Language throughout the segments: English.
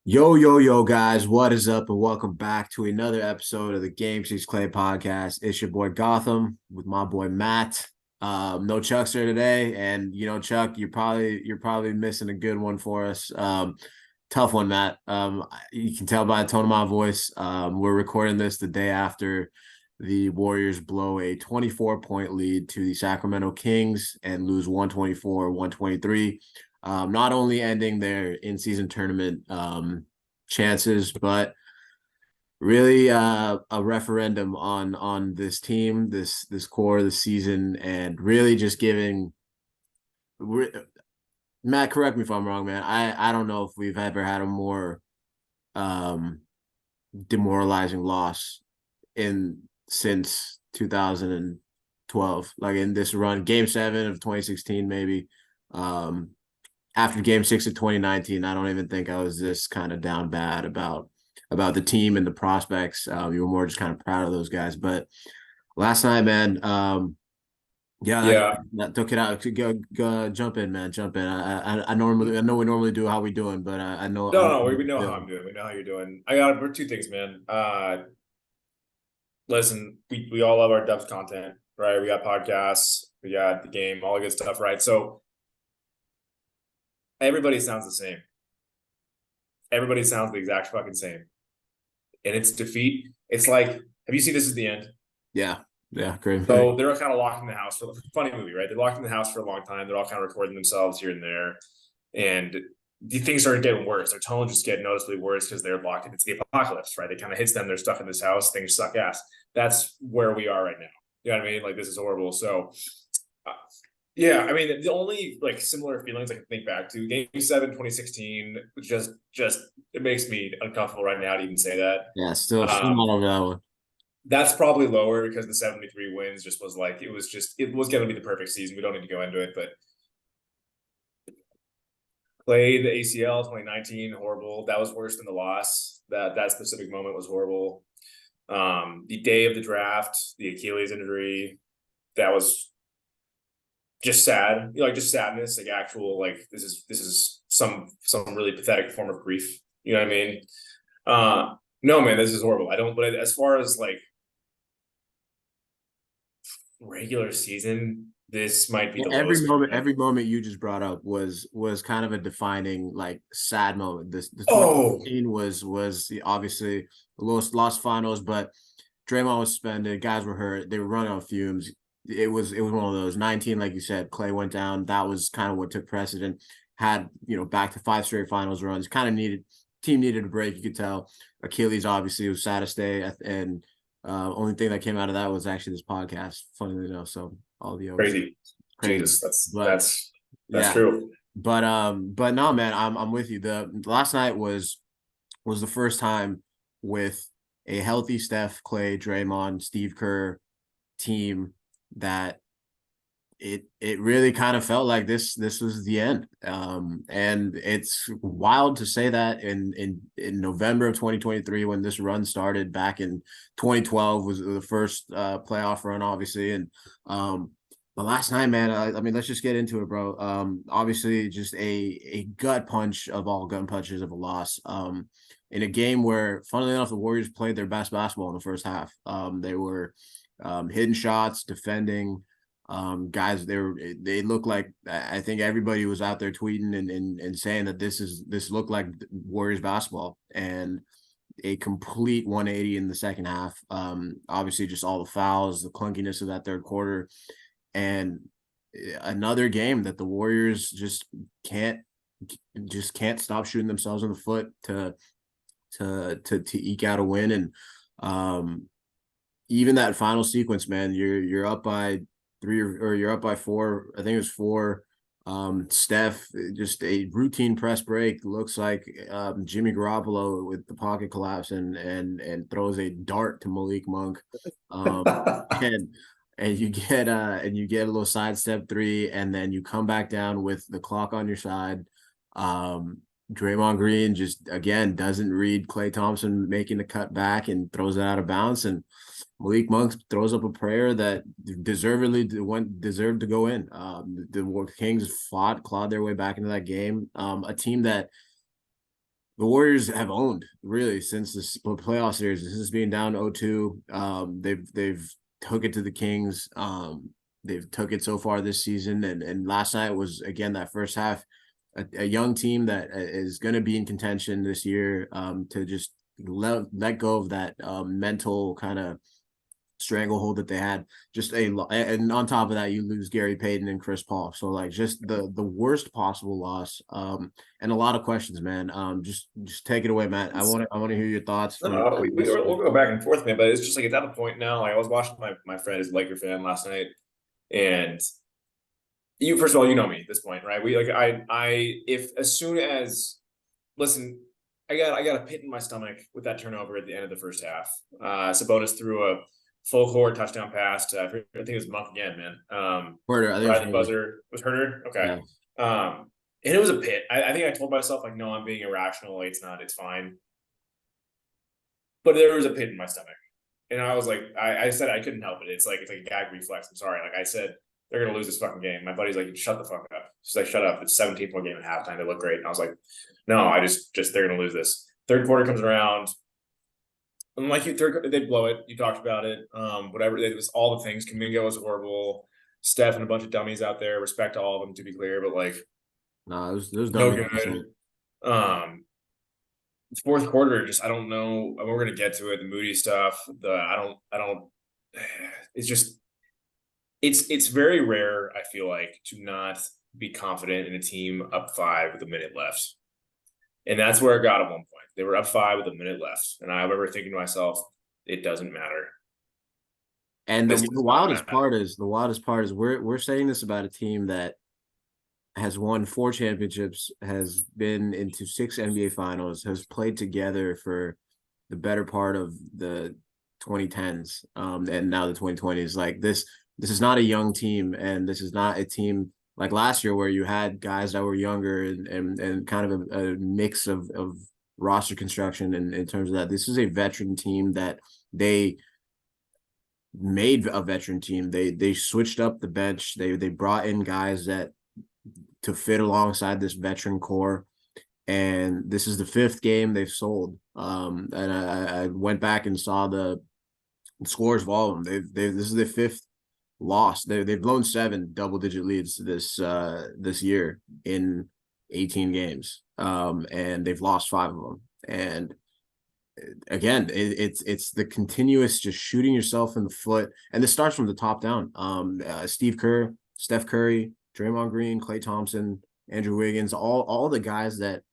Yo, guys, what is up? And welcome back to another episode of the Game Six Clay podcast. It's your boy Gautam with my boy Matt. No Chuck's here today, and Chuck, you're probably missing a good one for us. Tough one, Matt. You can tell by the tone of my voice. We're recording this the day after the Warriors blow a 24-point lead to the Sacramento Kings and lose 124-123. Not only ending their in-season tournament chances, but really a referendum on this team, this core of the season, and really just giving. Matt, correct me if I'm wrong, man. I don't know if we've ever had a more um, demoralizing loss in since 2012, like in this run, Game 7 of 2016, maybe. Um, After Game 6 of 2019, I don't even think I was this kind of down bad about the team and the prospects. You were more just kind of proud of those guys. But last night, man, yeah, Yeah. that took it out. Go, jump in, man, jump in. I know we normally do how we doing, but I No, know no, we what know we're how I'm doing. doing. We know how you're doing. I got we're two things, man. Listen, we all love our Dubs content, right? We got podcasts, we got the game, all the good stuff, right? So everybody sounds the same. Everybody sounds the exact fucking same. And it's defeat. It's like, have you seen This Is the End? Yeah, yeah, great. So they're kind of locked in the house for funny movie, right? They're locked in the house for a long time. They're all kind of recording themselves here and there. And the things started getting worse. Their tone just get noticeably worse because they're locked in. It's the apocalypse, right? It kind of hits them. They're stuck in this house. Things suck ass. That's where we are right now. You know what I mean? Like, this is horrible. So, uh, yeah, I mean, the only like similar feelings I can think back to Game 7, 2016, just it makes me uncomfortable right now to even say that. Yeah, still Um, not over that one. that's probably lower because the 73 wins just was like it was going to be the perfect season. We don't need to go into it, but played the ACL 2019, horrible. That was worse than the loss. That specific moment was horrible. The day of the draft, the Achilles injury, that was just sad. You know, like just sadness, like actual like this is some really pathetic form of grief. You know what I mean? No, man, this is horrible. I don't. But as far as like regular season, this might be the Every lowest for me. moment, every moment you just brought up was kind of a defining, like, sad moment. This Oh, 2015 was obviously the lost finals, but Draymond was suspended, guys were hurt, they were running on fumes. It was one of those 19, like you said, Clay went down. That was kind of what took precedent. Had back to five straight finals runs. Kind of needed a break. You could tell. Achilles obviously was sad to stay, and only thing that came out of that was actually this podcast. Funnily enough, so all the overs, crazy. crazy. Jesus, that's But that's that's yeah, true. but no, man, I'm with you. The last night was the first time with a healthy Steph, Clay, Draymond, Steve Kerr team that it really kind of felt like this was the end. And it's wild to say that in November of 2023, when this run started back in 2012, was the first playoff run, obviously. And but last night, man, I mean, let's just get into it, bro. Obviously, just a gut punch of all gun punches of a loss. In a game where, funnily enough, the Warriors played their best basketball in the first half. They were hitting shots, defending. Guys, they look like, I think everybody was out there tweeting and saying that this looked like Warriors basketball, and a complete 180 in the second half. Obviously, just all the fouls, the clunkiness of that third quarter, and another game that the Warriors can't can't stop shooting themselves in the foot to eke out a win. And um even that final sequence, man, you're up by three, or you're up by four. I think it was four. Steph, just a routine press break. Looks like Jimmy Garoppolo with the pocket collapse, and throws a dart to Malik Monk. Um, and and you get a little sidestep three, and then you come back down with the clock on your side. Um, Draymond Green just again doesn't read Klay Thompson making the cut back and throws it out of bounds, and Malik Monk throws up a prayer that deserved to go in. The Kings clawed their way back into that game. A team that The Warriors have owned really since the playoff series. This is being down 0-2. They've took it to the Kings. They've took it so far this season, and last night was again that first half, a young team that is going to be in contention this year. To just let go of that mental kind of stranglehold that they had. Just and on top of that, you lose Gary Payton and Chris Paul. So like just the worst possible loss. And a lot of questions, man. Just take it away, Matt. I want to hear your thoughts from No, this. we'll go back and forth, man. But it's just like it's at the point now. Like I was watching my friend is a Laker fan last night, and you first of all, you know me at this point, right? We like I if as soon as listen, I got a pit in my stomach with that turnover at the end of the first half. Sabonis threw a full court touchdown pass to, I think it was Monk again, man. Porter, I think Right at the buzzer was Herder. Okay. yeah. And it was a pit. I think I told myself like, no, I'm being irrational. Like, it's not. It's fine. But there was a pit in my stomach, and I was like, I said I couldn't help it. It's like a gag reflex. I'm sorry. Like I said, they're gonna lose this fucking game. My buddy's like, shut the fuck up. She's like, shut up. It's 17-point game at halftime. They look great. And I was like, no, I just they're gonna lose this. Third quarter comes around. And like they blow it. You talked about it. Whatever. It was all the things. Kuminga was horrible. Steph and a bunch of dummies out there. Respect to all of them, to be clear, but like, No, it was no dumb. good. Fourth quarter, just I don't know. We're gonna get to it. The Moody stuff. I don't. It's just it's very rare. I feel like to not be confident in a team up 5 with a minute left, and that's where it got at one point. They were up 5 with a minute left, and I remember thinking to myself, "It doesn't matter." And This the does not wildest matter. part is we're saying this about a team that has won 4 championships, has been into 6 NBA finals, has played together for the better part of the 2010s, and now the 2020s. Like this is not a young team, and this is not a team like last year where you had guys that were younger and kind of a mix of roster construction in terms of that. This is a veteran team that they made a veteran team. They switched up the bench. They brought in guys that to fit alongside this veteran core. And this is the 5th game they've sold. And I went back and saw the scores of all of them. This is their 5th loss. They've blown 7 double-digit leads this year in 18 games. And they've lost 5 of them. And again, it's the continuous just shooting yourself in the foot, and this starts from the top down. Steve Kerr, Steph Curry, Draymond Green, Klay Thompson, Andrew Wiggins, all the guys that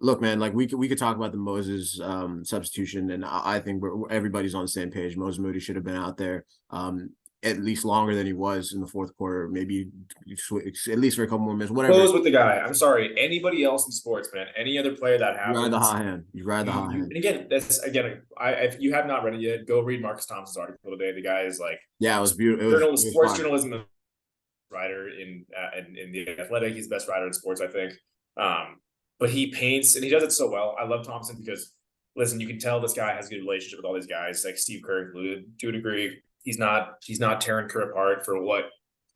look, man. Like we could talk about the Moses substitution, and I think everybody's on the same page. Moses Moody should have been out there at least longer than he was in the fourth quarter, maybe at least for a couple more minutes. Whatever. Close with the guy. I'm sorry. Anybody else in sports, man? Any other play that You ride the happens? hot hand. You ride the hot hand. And again, that's again. If you have not read it yet, go read Marcus Thompson's article today. The guy is like, Yeah, it was beautiful. It was sports fun. journalism writer in the Athletic. He's the best writer in sports, I think. But he paints and he does it so well. I love Thompson because listen, you can tell this guy has a good relationship with all these guys, like Steve Kerr included, to a degree. He's not tearing Kerr apart for what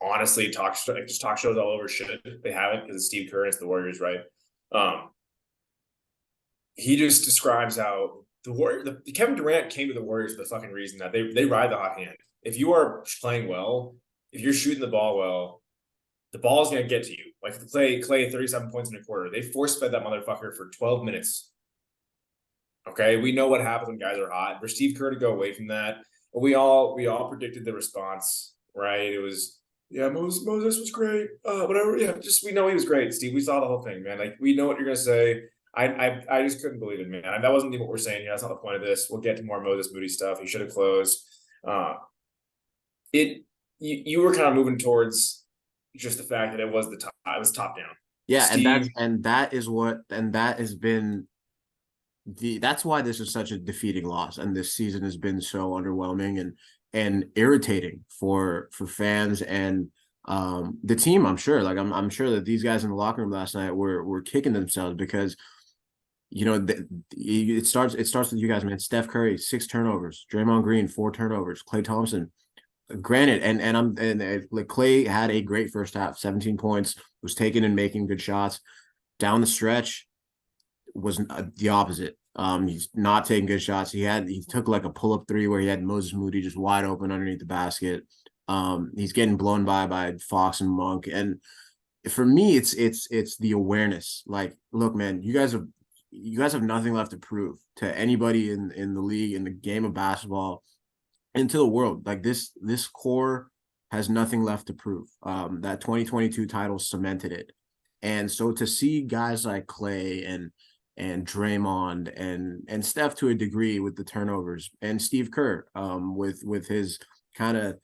honestly talk shows all over should. They haven't because it's Steve Kerr and it's the Warriors, right? He just describes how the Kevin Durant came to the Warriors for the fucking reason that they ride the hot hand. If you are playing well, if you're shooting the ball well, the ball is going to get to you. Like Klay 37 points in a quarter. They force fed that motherfucker for 12 minutes. Okay, we know what happens when guys are hot. For Steve Kerr to go away from that, we all predicted the response, right? It was Moses was great. Whatever. Yeah, just we know he was great, Steve. We saw the whole thing, man. Like we know what you're gonna say. I just couldn't believe it, man. That wasn't even what we're saying here. That's not the point of this. We'll get to more Moses Moody stuff. He should have closed. You were kind of moving towards just the fact that it was top down. Yeah, Steve, that has been that's why this is such a defeating loss, and this season has been so underwhelming and irritating for fans and the team. I'm sure, like I'm sure that these guys in the locker room last night were kicking themselves because it starts with you guys, man. Steph Curry 6 turnovers, Draymond Green 4 turnovers, Klay Thompson. Granted, and like Klay had a great first half, 17 points, was taking and making good shots down the stretch. was the opposite. He's not taking good shots. He took like a pull up three where he had Moses Moody just wide open underneath the basket. He's getting blown by Fox and Monk, and for me, it's the awareness. Like, look, man, you guys have nothing left to prove to anybody in the league, in the game of basketball, into the world. Like this core has nothing left to prove. That 2022 title cemented it. And so to see guys like Clay and Draymond and Steph to a degree with the turnovers, and Steve Kerr with his kind of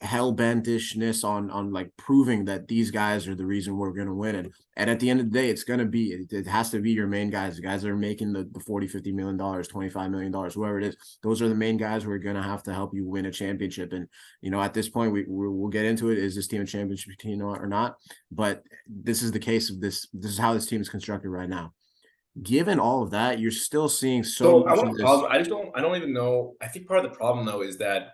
hell-bentishness on like proving that these guys are the reason we're going to win. And at the end of the day, it's going to be, it has to be your main guys, the guys that are making the 40-50 million dollars, $25 million, whoever it is. Those are the main guys who are going to have to help you win a championship. And at this point, we'll get into it. Is this team a championship team or not? But this is the case of this is how this team is constructed right now. Given all of that, you're still seeing so So I much want of to this. pause. I don't even know. I think part of the problem though is that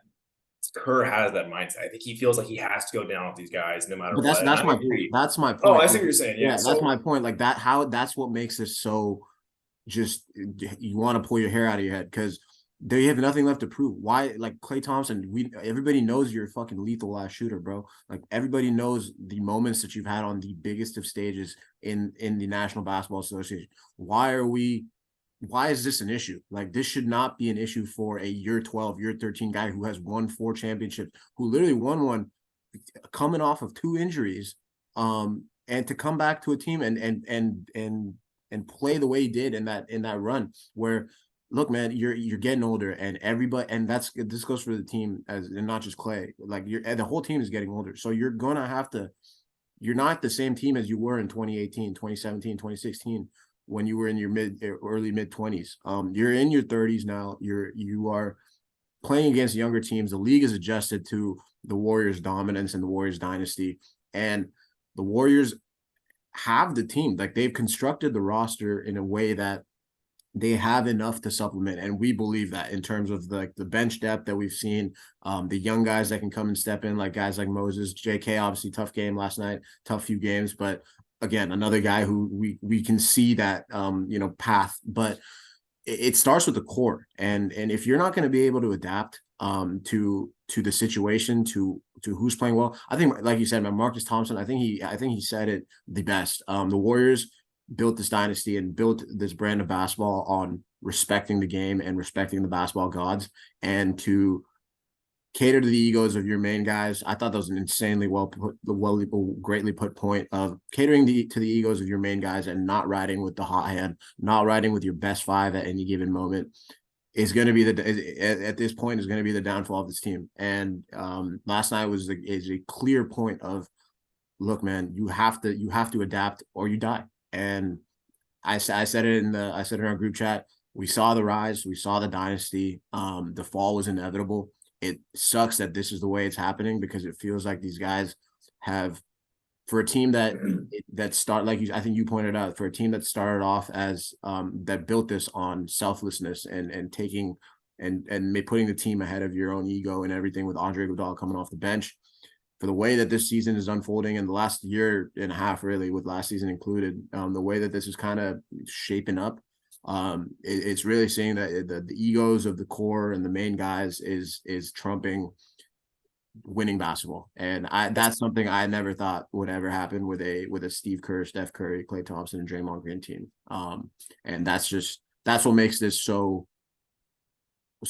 Kerr has that mindset. I think he feels like he has to go down with these guys no matter But that's what. And that's I my agree. that's my Oh, point. I see what you're saying. Yeah. Yeah, that's So my point. Like that, how that's what makes this so just you want to pull your hair out of your head because they have nothing left to prove. Why, like Klay Thompson, everybody knows you're a fucking lethal ass shooter, bro. Like everybody knows the moments that you've had on the biggest of stages in the National Basketball Association. Why is this an issue? Like this should not be an issue for a year 12, year 13 guy who has won 4 championships, who literally won one coming off of 2 injuries, and to come back to a team and play the way he did in that run where look, man, you're getting older and everybody, and this goes for the team as and not just Clay. Like the whole team is getting older. So you're not the same team as you were in 2018, 2017, 2016 when you were in your early mid 20s. You're in your 30s now. You are playing against younger teams. The league is adjusted to the Warriors' dominance and the Warriors' dynasty. And the Warriors have the team. Like they've constructed the roster in a way that they have enough to supplement. And we believe that in terms of the bench depth that we've seen, the young guys that can come and step in, like guys like Moses, JK, obviously tough game last night, tough few games, but again, another guy who we can see that path. But it starts with the core, and if you're not going to be able to adapt to the situation, to who's playing well, I think like you said, man, Marcus Thompson, I think he said it the best. The Warriors built this dynasty and built this brand of basketball on respecting the game and respecting the basketball gods, and to cater to the egos of your main guys. I thought that was an insanely greatly put point of catering to the egos of your main guys and not riding with the hot hand, not riding with your best five at any given moment is going to be at this point is going to be the downfall of this team. And last night is a clear point of, look, man, you have to adapt or you die. And I said it in our group chat. We saw the rise, we saw the dynasty. The fall was inevitable. It sucks that this is the way it's happening because it feels like these guys have, for a team I think you pointed out, for a team that started off as that built this on selflessness and taking and putting the team ahead of your own ego and everything, with Andre Iguodala coming off the bench, for the way that this season is unfolding and the last year and a half, really, with last season included, the way that this is kind of shaping up, it's really seeing that the egos of the core and the main guys is trumping winning basketball. And that's something I never thought would ever happen with a Steve Kerr, Steph Curry, Klay Thompson, and Draymond Green team. And that's what makes this so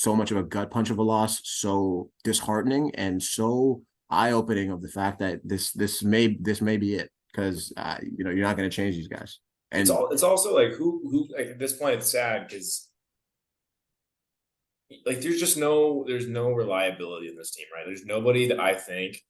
much of a gut punch of a loss, so disheartening and so eye-opening of the fact that this may be it, because you're not going to change these guys. And it's also like who like at this point it's sad because like there's no reliability in this team, right? There's nobody that I think.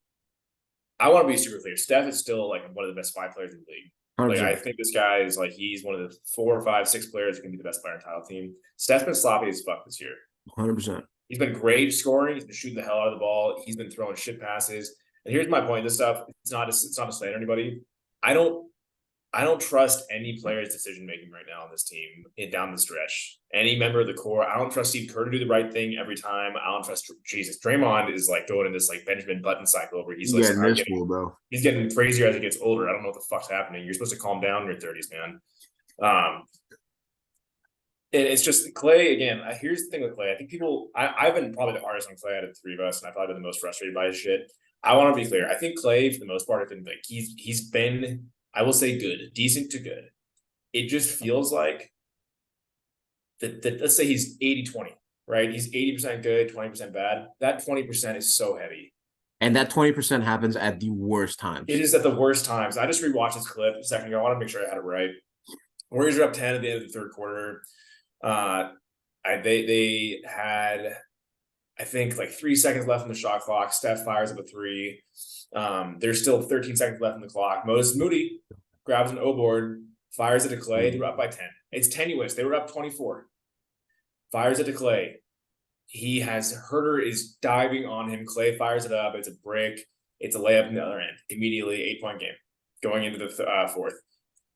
I want to be super clear. Steph is still like one of the best 5 players in the league. Like 100%. I think this guy is like he's one of the 4 or 5, 6 players who can be the best player in title team. Steph's been sloppy as fuck this year. 100%. He's been great scoring. He's been shooting the hell out of the ball. He's been throwing shit passes. And here's my point. This stuff, it's not to slander anybody. I don't trust any player's decision making right now on this team down the stretch. Any member of the core, I don't trust Steve Kerr to do the right thing every time. I don't trust Jesus. Draymond is like going in this like Benjamin Button cycle where he's like bro. He's getting crazier as he gets older. I don't know what the fuck's happening. You're supposed to calm down in your 30s, man. it's just Clay again. Here's the thing with Clay. I think I've been probably the hardest on Clay out of the three of us, and I've probably been the most frustrated by his shit. I want to be clear. I think Clay, for the most part, has been like he's been, I will say, good, decent to good. It just feels like that let's say he's 80-20, right? He's 80% good, 20% bad. That 20% is so heavy. And that 20% happens at the worst It times. is at the worst times. I just rewatched this clip a second ago. I want to make sure I had it right. Warriors are up 10 at the end of the third quarter. They had, I think, like 3 seconds left on the shot clock. Steph fires up a three. There's still 13 seconds left on the clock. Moses Moody grabs an O board, fires it to Clay. They were up by 10. It's tenuous. They were up 24. Fires it to Clay. Herder is diving on him. Clay fires it up. It's a break. It's a layup in the other end. Immediately, 8-point game going into the fourth.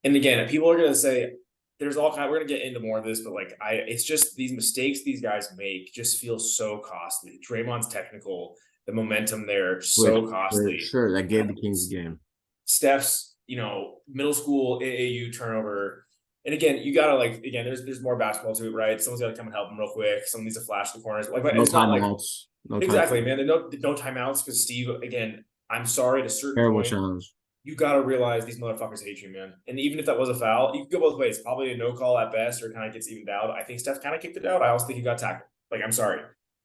And again, people are going to say, there's all kind. We're going to get into more of this, but like, it's just these mistakes these guys make just feel so costly. Draymond's technical, the momentum there, so costly. Sure, that gave the Kings the game. Steph's, middle school AAU turnover. And again, you gotta there's more basketball to it, right? Someone's gotta come and help him real quick. Someone needs to flash the corners. Like, No it's not like timeouts. exactly, man. No timeouts because Steve. Again, I'm sorry, at a certain Terrible point, challenge. you gotta realize these motherfuckers hate you, man. And even if that was a foul, you could go both ways. Probably a no call at best, or kind of gets evened out. I think Steph kind of kicked it out. I also think he got tackled. Like, I'm sorry.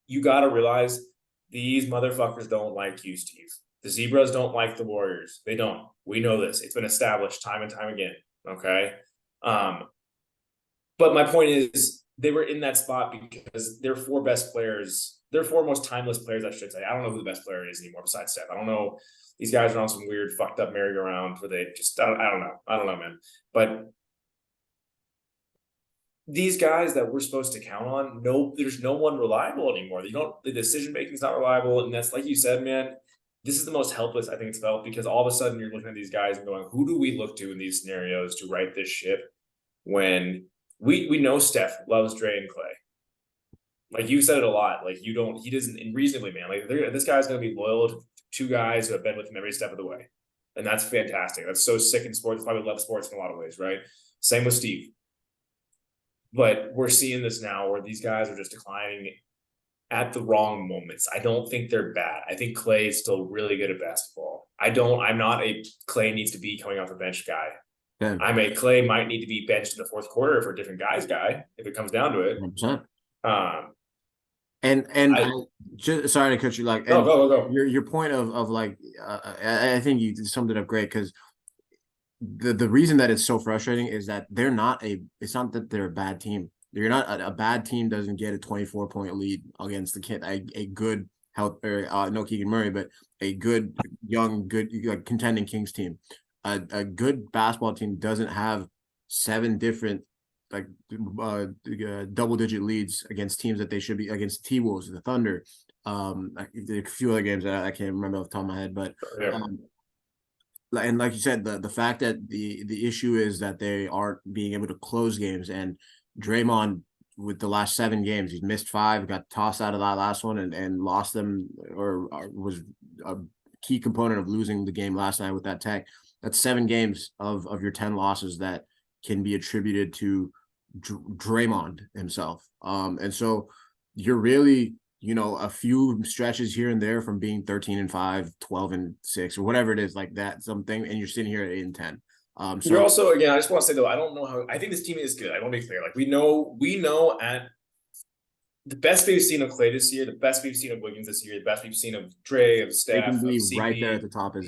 You gotta realize these motherfuckers don't like you, Steve. The Zebras don't like the Warriors. They don't. We know this. It's been established time and time again. Okay. But my point is, they were in that spot because their four best players, their four most timeless players, I should say. I don't know who the best player is anymore besides Steph. I don't know. These guys are on some weird, fucked up merry-go-round where they just, I don't know. I don't know, man. But these guys that we're supposed to count on, there's no one reliable anymore. The decision making is not reliable. And that's, like you said, man, this is the most helpless I think it's felt, because all of a sudden you're looking at these guys and going, who do we look to in these scenarios to right this ship when we know Steph loves Dre and Clay. Like, you said it a lot. Like, he doesn't, reasonably, man. Like, this guy's going to be loyal to two guys who have been with him every step of the way. And that's fantastic. That's so sick in sports. That's why we love sports in a lot of ways, right? Same with Steve. But we're seeing this now where these guys are just declining at the wrong moments. I don't think they're bad. I think Clay is still really good at basketball. I'm not a Clay needs to be coming off the bench guy. Yeah. I'm a Clay might need to be benched in the fourth quarter for a different guy's guy if it comes down to it. 100%. I just, sorry to cut you, like, go. Your point of like, I think you summed it up great, because the reason that it's so frustrating is that it's not that they're a bad team. You're not a bad team doesn't get a 24-point lead against the kid, a good health, or no Keegan Murray, but a good young, good like contending Kings team. A good basketball team doesn't have 7 different like double-digit leads against teams that they should be, against T-Wolves, the Thunder, a few other games that I can't remember off the top of my head, but and like you said, the fact that the issue is that they aren't being able to close games, and Draymond, with the last 7 games, he's missed 5, got tossed out of that last one and lost them, or was a key component of losing the game last night with that tech. That's 7 games of your 10 losses that can be attributed to Draymond himself. And so you're really, a few stretches here and there from being 13-5, 12-6, or whatever it is, like that, something, and you're sitting here at 8-10. So you're also, again, I just want to say though, I don't know how, I think this team is good. I want to be clear. Like, we know at the best we've seen of Clay this year, the best we've seen of Wiggins this year, the best we've seen of Dre, of Steph, they can be of CP, right there at the top as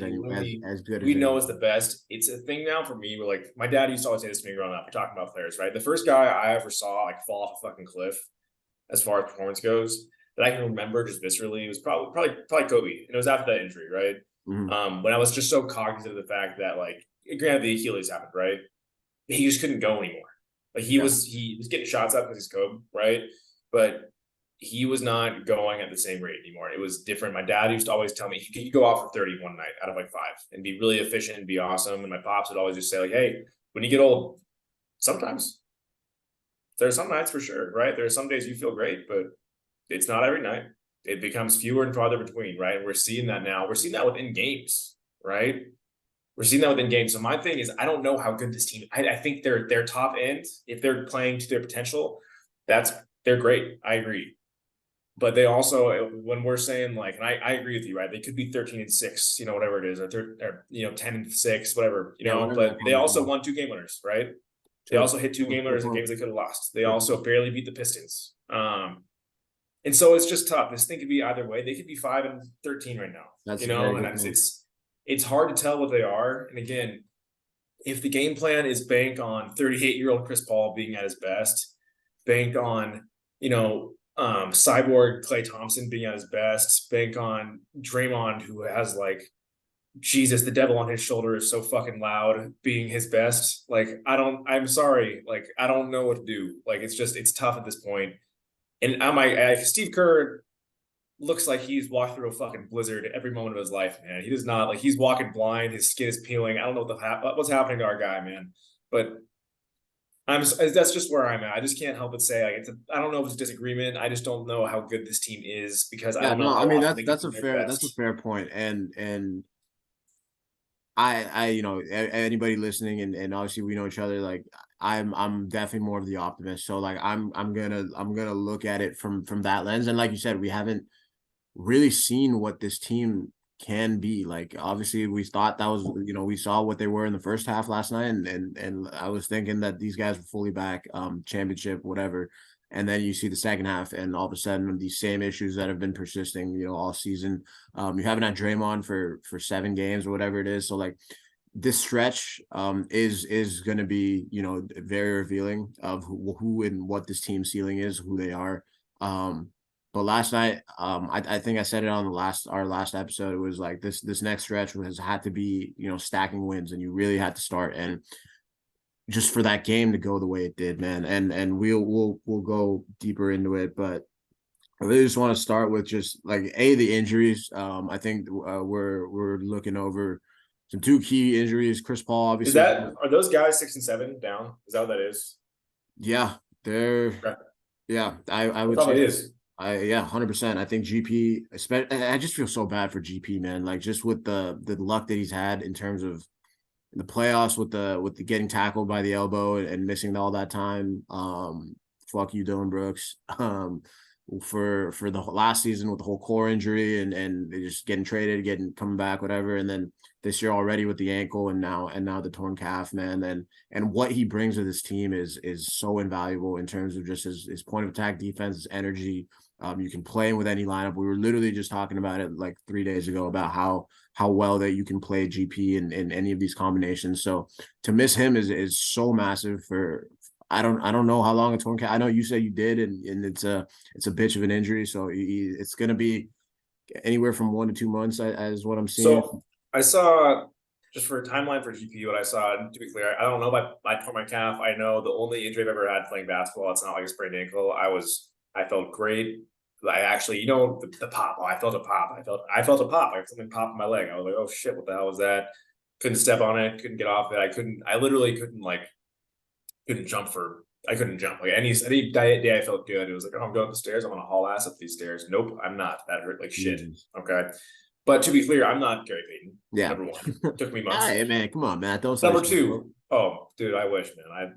good. We know is the best. It's a thing now for me where, like, my dad used to always say this to me growing up. We're talking about players, right? The first guy I ever saw like fall off a fucking cliff as far as performance goes that I can remember just viscerally was probably Kobe, and it was after that injury, right? Mm-hmm. When I was just so cognizant of the fact that, like, granted the Achilles happened, right? He just couldn't go anymore. Like, he was getting shots up because he's Kobe, right? But he was not going at the same rate anymore. It was different. My dad used to always tell me he could go off for 30 one night out of like 5 and be really efficient and be awesome. And my pops would always just say, like, hey, when you get old, sometimes there are some nights for sure, right? There are some days you feel great, but it's not every night. It becomes fewer and farther between, right? And we're seeing that now. We're seeing that within games, right? We're seeing that within games. So my thing is, I don't know how good this team. I think they're top end if they're playing to their potential. That's they're great. I agree. But they also, when we're saying like, and I agree with you, right? They could be 13-6, whatever it is, or 10-6, whatever, Yeah, whatever but that they comes also to. won 2 game winners, right? They True. also hit two True. game Good winners in point. games they could have lost. They Good also point. barely beat the Pistons. And so it's just tough. This thing could be either way. They could be 5-13 right now, That's a very and good point. it's hard to tell what they are. And again, if the game plan is bank on 38-year-old Chris Paul being at his best, bank on, cyborg Clay Thompson being at his best, bank on Draymond, who has like Jesus, the devil on his shoulder is so fucking loud, being his best. Like, I'm sorry. Like, I don't know what to do. Like, it's tough at this point. And Steve Kerr looks like he's walked through a fucking blizzard every moment of his life, man. He does not, like, he's walking blind. His skin is peeling. I don't know what's happening to our guy, man. But that's just where I'm at. I just can't help but say, like, I don't know if it's disagreement. I just don't know how good this team is because I Yeah, don't know no, I how mean often they get to their that's a best. fair point, and anybody listening, and obviously we know each other. Like I'm definitely more of the optimist. So like I'm gonna look at it from that lens. And like you said, we haven't really seen what this team can be. Like obviously we thought that was, we saw what they were in the first half last night, and I was thinking that these guys were fully back, championship, whatever. And then you see the second half, and all of a sudden these same issues that have been persisting, all season. You haven't had Draymond for 7 games or whatever it is. So like this stretch is going to be, very revealing of who and what this team ceiling is, who they are. But last night, I think I said it on our last episode. It was like this next stretch has had to be, stacking wins, and you really had to start. And just for that game to go the way it did, man. And we'll go deeper into it, but I really just want to start with just like the injuries. I think we're looking over some two key injuries. Chris Paul, obviously. Are those guys 6 and 7 down? Is that what that is? Yeah, they're Okay. yeah. I It would say probably is. yeah, 100%. I think GP, especially, I just feel so bad for GP, man. Like just with the luck that he's had in terms of the playoffs, with the getting tackled by the elbow and missing all that time. Fuck you, Dylan Brooks. For the last season with the whole core injury, and just getting traded, coming back, whatever, and then this year already with the ankle, and now the torn calf, man. And what he brings to this team is so invaluable in terms of just his point of attack defense, his energy. You can play him with any lineup. We were literally just talking about it like 3 days ago about how well that you can play GP in any of these combinations. So to miss him is so massive. For I don't know how long a torn calf. I know you said you did, and it's a bitch of an injury. So it's gonna be anywhere from 1 to 2 months, as what I'm seeing. So I saw, just for a timeline for GPU, what I saw, and to be clear, I don't know about I tore my calf. I know the only injury I've ever had playing basketball, it's not like a sprained ankle. I felt great. I actually, the pop. Oh, I felt a pop. I felt a pop. I had something pop in my leg. I was like, oh shit, what the hell was that? Couldn't step on it, couldn't get off it. I literally couldn't jump for I couldn't jump. Like any day I felt good. It was like, oh, I'm going up the stairs. I'm gonna haul ass up these stairs. Nope, I'm not. That hurt like shit. Jesus. Okay. But to be clear, I'm not Gary Payton. Yeah. Number one. Took me months. Hey man, come on, man. Don't say Number shit. two, oh dude, I wish, man.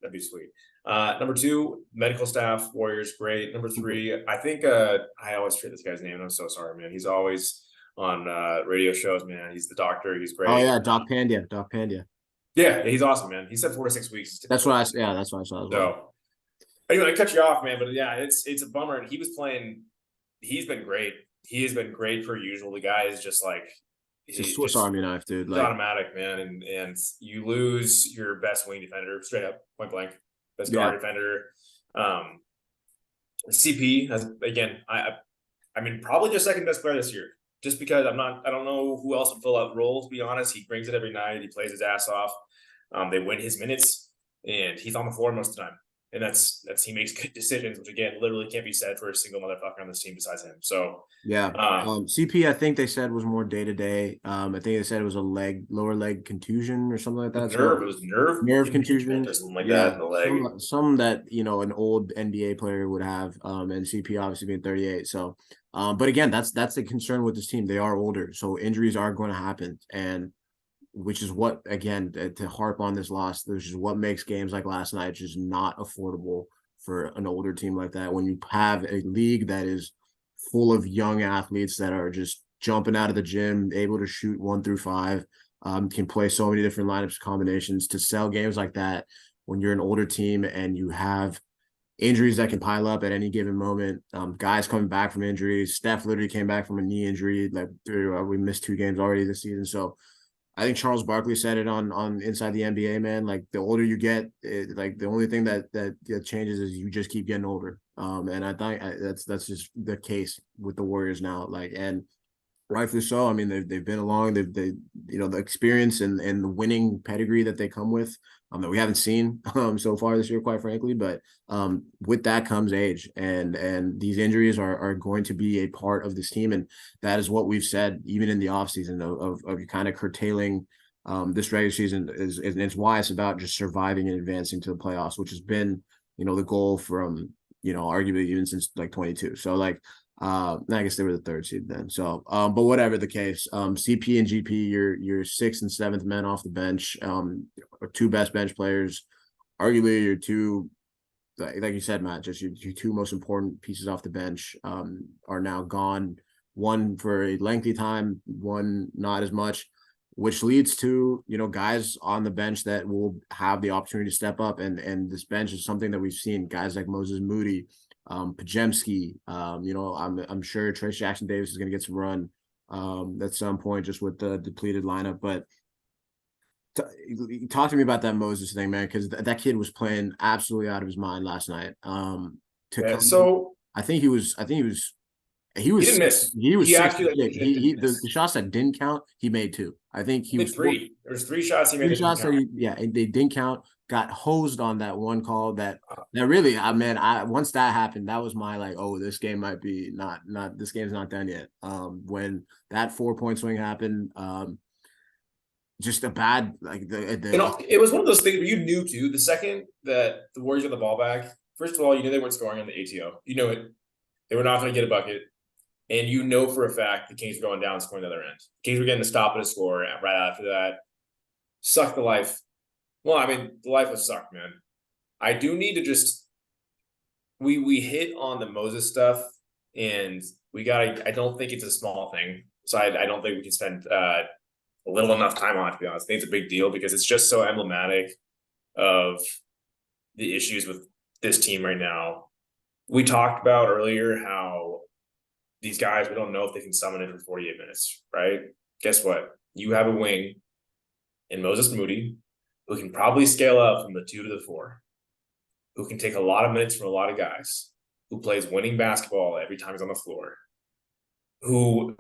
That'd be sweet. Number two, medical staff, Warriors, great. Number three, I think I always forget this guy's name, and I'm so sorry, man. He's always on radio shows, man. He's the doctor, he's Oh great. yeah, Doc Pandia. Doc Pandia. Yeah, he's awesome, man. He said 4 to 6 weeks is That's typical. what I yeah, that's what I saw as well. So anyway, I cut you off, man, but yeah, it's a bummer. And he's been great. He has been great per usual. The guy is just like It's a he Swiss just Army knife, dude. it's Like automatic, man. And you lose your best wing defender, straight up, point blank, best yeah, guard defender. Um CP has again, I mean probably just second best player this year. Just because I don't know who else would fill out role, to be honest. He brings it every night, he plays his ass off. They win his minutes, and he's on the floor most of the time. And that's he makes good decisions, which again literally can't be said for a single motherfucker on this team besides him. So yeah. CP, I think they said was more day to day. I think they said it was a lower leg contusion or something like that. nerve, it So was nerve nerve impingement contusion. or something like that Yeah, in the leg. some that an old NBA player would have. And CP obviously being 38. So, but again, that's the concern with this team. They are older, so injuries are going to happen, and which is what, again, to harp on this loss, which is what makes games like last night just not affordable. for an older team like that when you have a league that is full of young athletes that are just jumping out of the gym, able to shoot 1 through 5, can play so many different lineups combinations to sell games like that when you're an older team and you have injuries that can pile up at any given moment. Guys coming back from injuries. Steph literally came back from a knee injury. Like we missed 2 games already this season. So I think Charles Barkley said it on Inside the NBA, man. Like the older you get, like the only thing that changes is you just keep getting older. And I think that's just the case with the Warriors now. Like, and rightfully so. I mean, they've been along. They the experience and the winning pedigree that they come with, that we haven't seen so far this year, quite frankly. But with that comes age, and these injuries are going to be a part of this team, and that is what we've said even in the offseason of kind of curtailing this regular season is and it's why it's about just surviving and advancing to the playoffs, which has been the goal from arguably even since like 22. So like. I guess they were the 3rd seed then. So, but whatever the case, CP and GP, your 6th and 7th men off the bench, are 2 best bench players, arguably your 2, like you said, Matt, just your 2 most important pieces off the bench, are now gone. One for a lengthy time, one not as much, which leads to guys on the bench that will have the opportunity to step up, and this bench is something that we've seen guys like Moses Moody. Pajemski, I'm sure Trace Jackson Davis is going to get some run at some point just with the depleted lineup. But talk to me about that Moses thing, man, because that kid was playing absolutely out of his mind last night. So I think he was he didn't miss. He was He six. actually The shots that didn't count, he made 2. I think he made was 3. There's 3 shots he made. 3 shots that and they didn't count. Got hosed on that one call that really, once that happened, that was my like, oh, this game might be not this game's not done yet. When that 4-point swing happened, just a bad like it was one of those things where you knew too. The second that the Warriors got the ball back, first of all, you knew they weren't scoring on the ATO. You know it. They were not going to get a bucket. And you know for a fact the Kings were going down and scoring the other end. The Kings were getting to stop at a score right after that. Suck the life. Well, I mean, the life was sucked, man. I do need to just we hit on the Moses stuff, and I don't think it's a small thing. So I don't think we can spend a little enough time on it, to be honest. I think it's a big deal because it's just so emblematic of the issues with this team right now. We talked about earlier how these guys, we don't know if they can summon it for 48 minutes, right? Guess what? You have a wing in Moses Moody who can probably scale up from the 2 to the 4, who can take a lot of minutes from a lot of guys, who plays winning basketball every time he's on the floor, who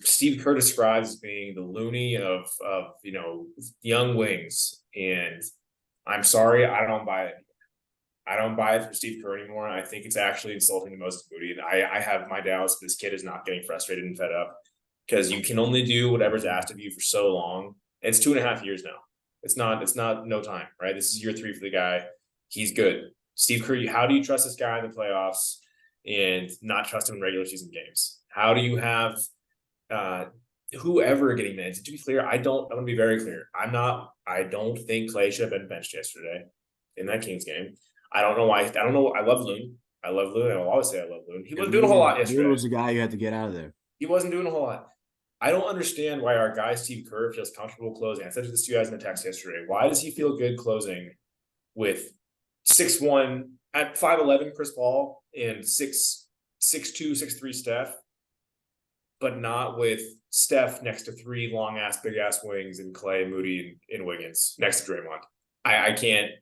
Steve Kerr describes as being the Looney of young wings. And I'm sorry, I don't buy it. I don't buy it from Steve Kerr anymore. I think it's actually insulting to Moses Moody. And I have my doubts this kid is not getting frustrated and fed up because you can only do whatever's asked of you for so long. It's 2.5 years now. It's not no time, right? This is year 3 for the guy. He's good. Steve Kerr, how do you trust this guy in the playoffs and not trust him in regular season games? How do you have whoever getting minutes? To be clear, I want to be very clear. I don't think Clay should have been benched yesterday in that Kings game. I don't know why. I don't know. I love Loon. I will always say I love Loon. He wasn't doing a whole lot yesterday. Loon was the guy you had to get out of there. He wasn't doing a whole lot. I don't understand why our guy Steve Kerr feels comfortable closing. I said to this to you guys in the text yesterday. Why does he feel good closing with 6'1" at 5'11" Chris Paul and 6'2", 6'3" Steph, but not with Steph next to 3 long ass, big ass wings and Clay, Moody, and Wiggins next to Draymond? I can't.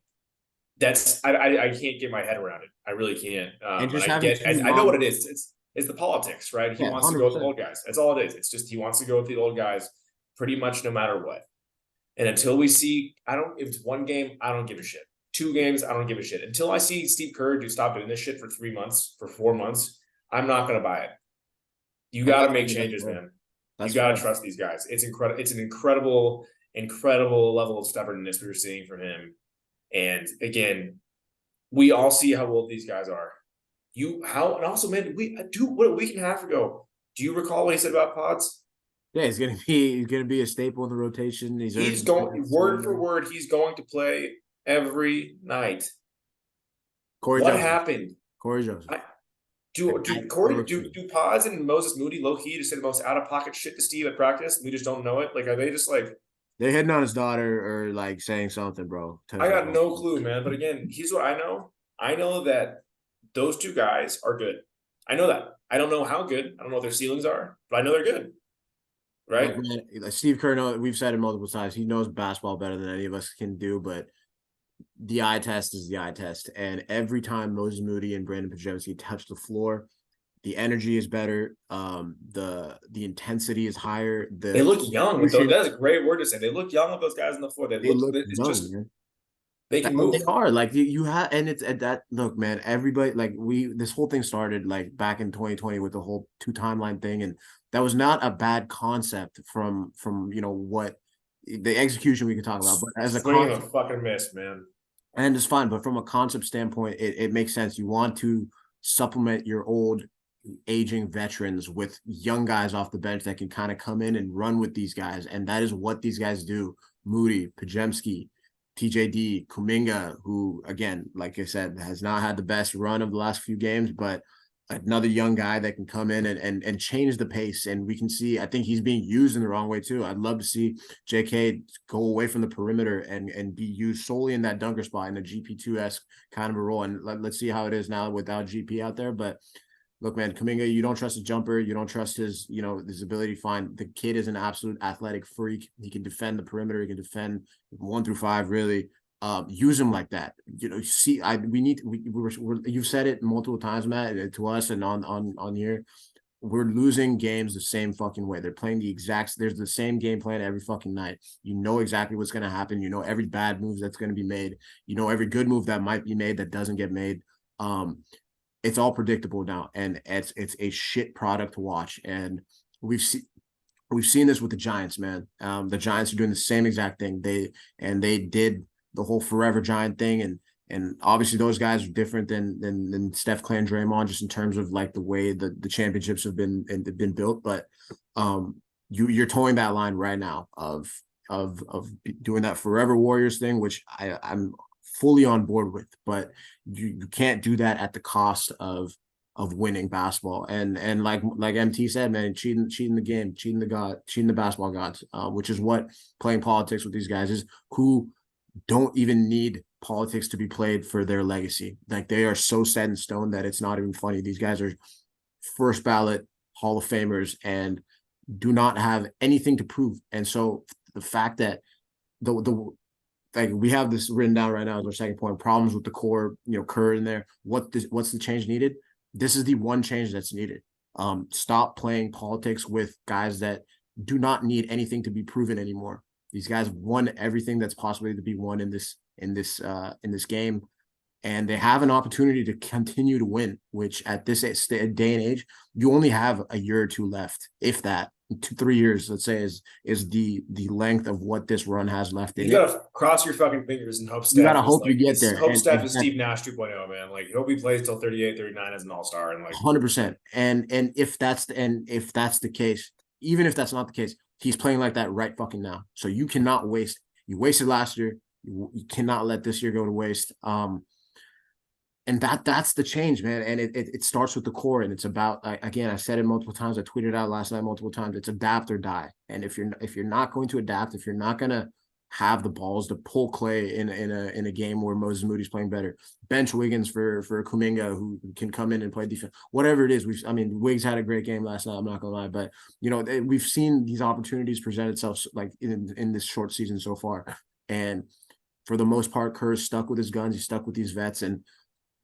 I can't get my head around it. I really can't. And I know what it is. It's the politics, right? He wants 100%. To go with the old guys. That's all it is. It's just he wants to go with the old guys pretty much no matter what. And until we see, if it's 1 game, I don't give a shit. 2 games, I don't give a shit. Until I see Steve Kerr stop doing this shit for 3 months, for 4 months, I'm not gonna buy it. You got to make changes, man. You got to trust these guys. It's incredible. It's an incredible level of stubbornness we're seeing from him. And again, we all see how old these guys are. And also, man, what a week and a half ago. Do you recall what he said about Pods? Yeah, he's gonna be a staple in the rotation. He's going word for word. He's going to play every night. Corey What Joseph. happened? Corey Joseph. I, The do guy do Corey recruited. do Paz and Moses Moody low key just say the most out of pocket shit to Steve at practice? And we just don't know it. Like, are they just like? They're hitting on his daughter or like saying something, bro. I got no clue, man. But again, here's what I know. I know that those two guys are good. I know that. I don't know how good. I don't know what their ceilings are, but I know they're good. Look, Right? man, like Steve Kerr, we've said it multiple times. He knows basketball better than any of us can do, but the eye test is the eye test. And every time Moses Moody and Brandon Pajemski touch the floor, the energy is better. The intensity is higher. They The look young with those. execution, That's a great word to say. They look young with those guys on the floor. They they look. look It's young, just man. they can They move. are like you have, and it's at that look, man. Everybody like this whole thing started like back in 2020 with the whole two timeline thing, and that was not a bad concept from what the execution we could talk about, but as a Swing and concept, a fucking miss, man. and it's fine. But from a concept standpoint, it makes sense. You want to supplement your old aging veterans with young guys off the bench that can kind of come in and run with these guys, and that is what these guys do. Moody, Pajemski, TJD, Kuminga, who again, like I said, has not had the best run of the last few games, but another young guy that can come in and change the pace. And we can see, I think he's being used in the wrong way too. I'd love to see JK go away from the perimeter and be used solely in that dunker spot in a GP2-esque kind of a role. And let's see how it is now without GP out there. But look, man, Kuminga, you don't trust his jumper. You don't trust his ability to find. The kid is an absolute athletic freak. He can defend the perimeter. He can defend 1 through 5, really. Use him like that. See, you've said it multiple times, Matt, to us and on here. We're losing games the same fucking way. They're playing there's the same game plan every fucking night. You know exactly what's going to happen. You know every bad move that's going to be made. You know every good move that might be made that doesn't get made. It's all predictable now, and it's a shit product to watch. And we've seen this with the Giants, man. The Giants are doing the same exact thing. They did the whole forever Giant thing, and obviously those guys are different than Steph, Clay, and Draymond, just in terms of like the way the championships have been built. But you're towing that line right now of doing that forever Warriors thing, which I'm fully on board with, but you can't do that at the cost of winning basketball. And like MT said, man, cheating the game, cheating the basketball gods, which is what playing politics with these guys is, who don't even need politics to be played for their legacy. Like, they are so set in stone that it's not even funny. These guys are first ballot Hall of Famers and do not have anything to prove. And so the fact that the like we have this written down right now as our second point, problems with the core, Kerr in there. What's the change needed? This is the one change that's needed. Stop playing politics with guys that do not need anything to be proven anymore. These guys won everything that's possibly to be won in this game, and they have an opportunity to continue to win. Which at this day and age, you only have a year or two left, if that. 2-3 years, let's say, is the length of what this run has left in You it. gotta cross your fucking fingers and hope You gotta Steph is hope you like get there. hope And Steph is Steve Nash 2.0, man. Like, hope he plays till 38, 39 as an all-star, and like 100%. And if that's the case, even if that's not the case, he's playing like that right fucking now. So you cannot waste. You wasted last year. You cannot let this year go to waste. And that's the change, man. And it starts with the core, and it's about, again, I said it multiple times. I tweeted out last night multiple times. It's adapt or die. And if you're not going to adapt, if you're not gonna have the balls to pull Clay in a game where Moses Moody's playing better, bench Wiggins for Kuminga, who can come in and play defense, whatever it is. Wiggs had a great game last night. I'm not gonna lie, but we've seen these opportunities present itself like in this short season so far, and for the most part, Kerr's stuck with his guns. He's stuck with these vets, and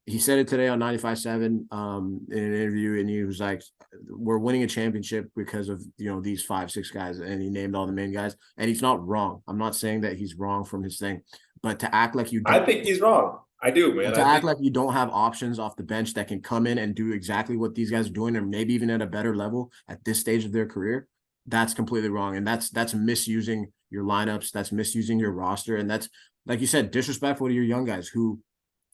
he said it today on 95.7 in an interview, and he was like, we're winning a championship because of these 5-6 guys, and he named all the main guys, and he's not wrong. I'm not saying that he's wrong from his thing, but to act like you I don't, think he's wrong. I do, man. to act like you don't have options off the bench that can come in and do exactly what these guys are doing, or maybe even at a better level at this stage of their career, that's completely wrong. And that's misusing your lineups, that's misusing your roster, and that's, like you said, disrespectful to your young guys who,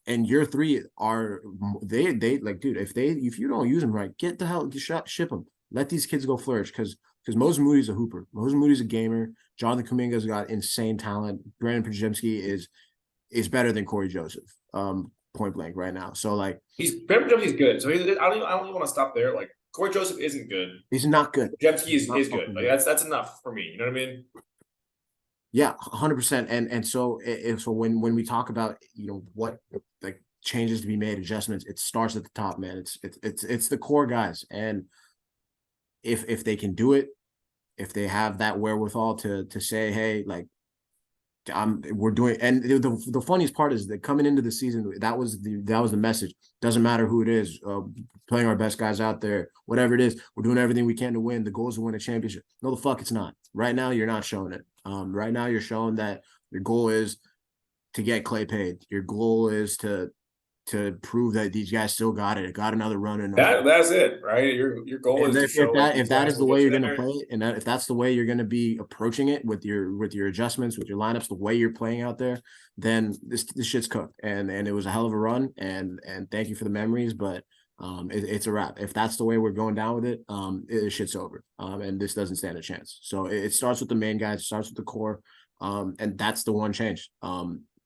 and year 3 are they like, dude, if you don't use them right, get the hell, ship them. Let these kids go flourish, because Moses Moody's a hooper. Moses Moody's a gamer. Jonathan Kuminga's got insane talent. Brandon Pajemski is better than Corey Joseph. point blank right now. So like He's good. So I don't even want to stop there. Like Corey Joseph isn't good. he's not good. Podziemski He's not is good. fucking Like good. that's enough for me. You know what I mean? Yeah, 100%. And so so when we talk about what like changes to be made, adjustments, it starts at the top, man. It's the core guys, and if they can do it, if they have that wherewithal to say, hey, like we're doing. And the funniest part is that coming into the season, that was the message. Doesn't matter who it is, playing our best guys out there, whatever it is, we're doing everything we can to win. The goal is to win a championship. No, the fuck it's not. Right now, you're not showing it. Right now, you're showing that your goal is to get Clay paid. Your goal is to prove that these guys still got it. Got another run in them. That's it, right? Your goal is to show like If these that guys is the will way get you're you going to there. play it, and if that's the way you're going to be approaching it with your adjustments, with your lineups, the way you're playing out there, then this shit's cooked. And it was a hell of a run, and thank you for the memories, but it's a wrap. If that's the way we're going down with it, shit's over. And this doesn't stand a chance. So it starts with the main guys, it starts with the core, and that's the one change.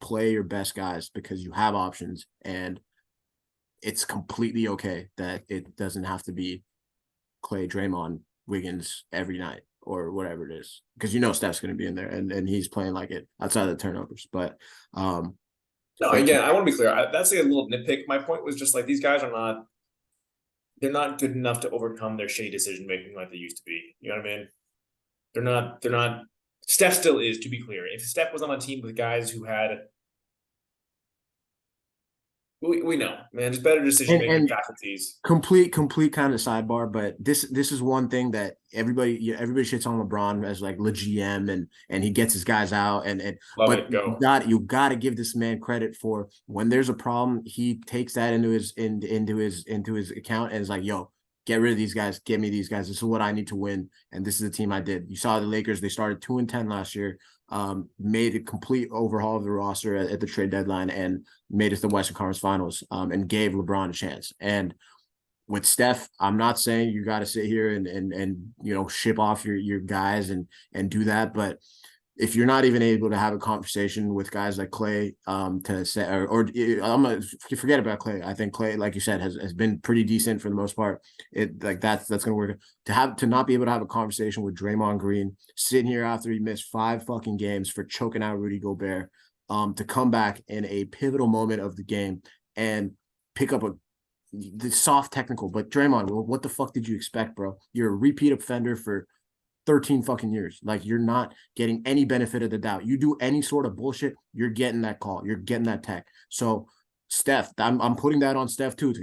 Play your best guys because you have options, and it's completely okay that it doesn't have to be Clay, Draymond, Wiggins every night or whatever it is, because Steph's going to be in there and he's playing like it outside of the turnovers. But No, it, again, I want to be clear. That's a little nitpick. My point was just like these guys are not. They're not good enough to overcome their shitty decision making like they used to be. You know what I mean? They're not. They're not. Steph still is, to be clear. If Steph was on a team with guys who had, we know, man, there's better decision making and faculties. complete kind of sidebar, but this is one thing that everybody shits on LeBron as like the GM, and he gets his guys out, and Love but it. Go. you got to give this man credit for when there's a problem, he takes that into his account and is like, yo, get rid of these guys, get me these guys, this is what I need to win, and this is the team I did. You saw the Lakers, they started 2-10 last year, made a complete overhaul of the roster at the trade deadline and made it to the Western Conference Finals, and gave LeBron a chance. And with Steph, I'm not saying you got to sit here and ship off your guys and do that, but if you're not even able to have a conversation with guys like Clay, to say, or I'm gonna forget about Clay. I think Clay, like you said, has been pretty decent for the most part. It like that's gonna work. To not be able to have a conversation with Draymond Green, sitting here after he missed 5 fucking games for choking out Rudy Gobert, to come back in a pivotal moment of the game and pick up the soft technical. But Draymond, well, what the fuck did you expect, bro? You're a repeat offender for 13 fucking years. Like, you're not getting any benefit of the doubt. You do any sort of bullshit, you're getting that call. You're getting that tech. So Steph, I'm putting that on Steph too.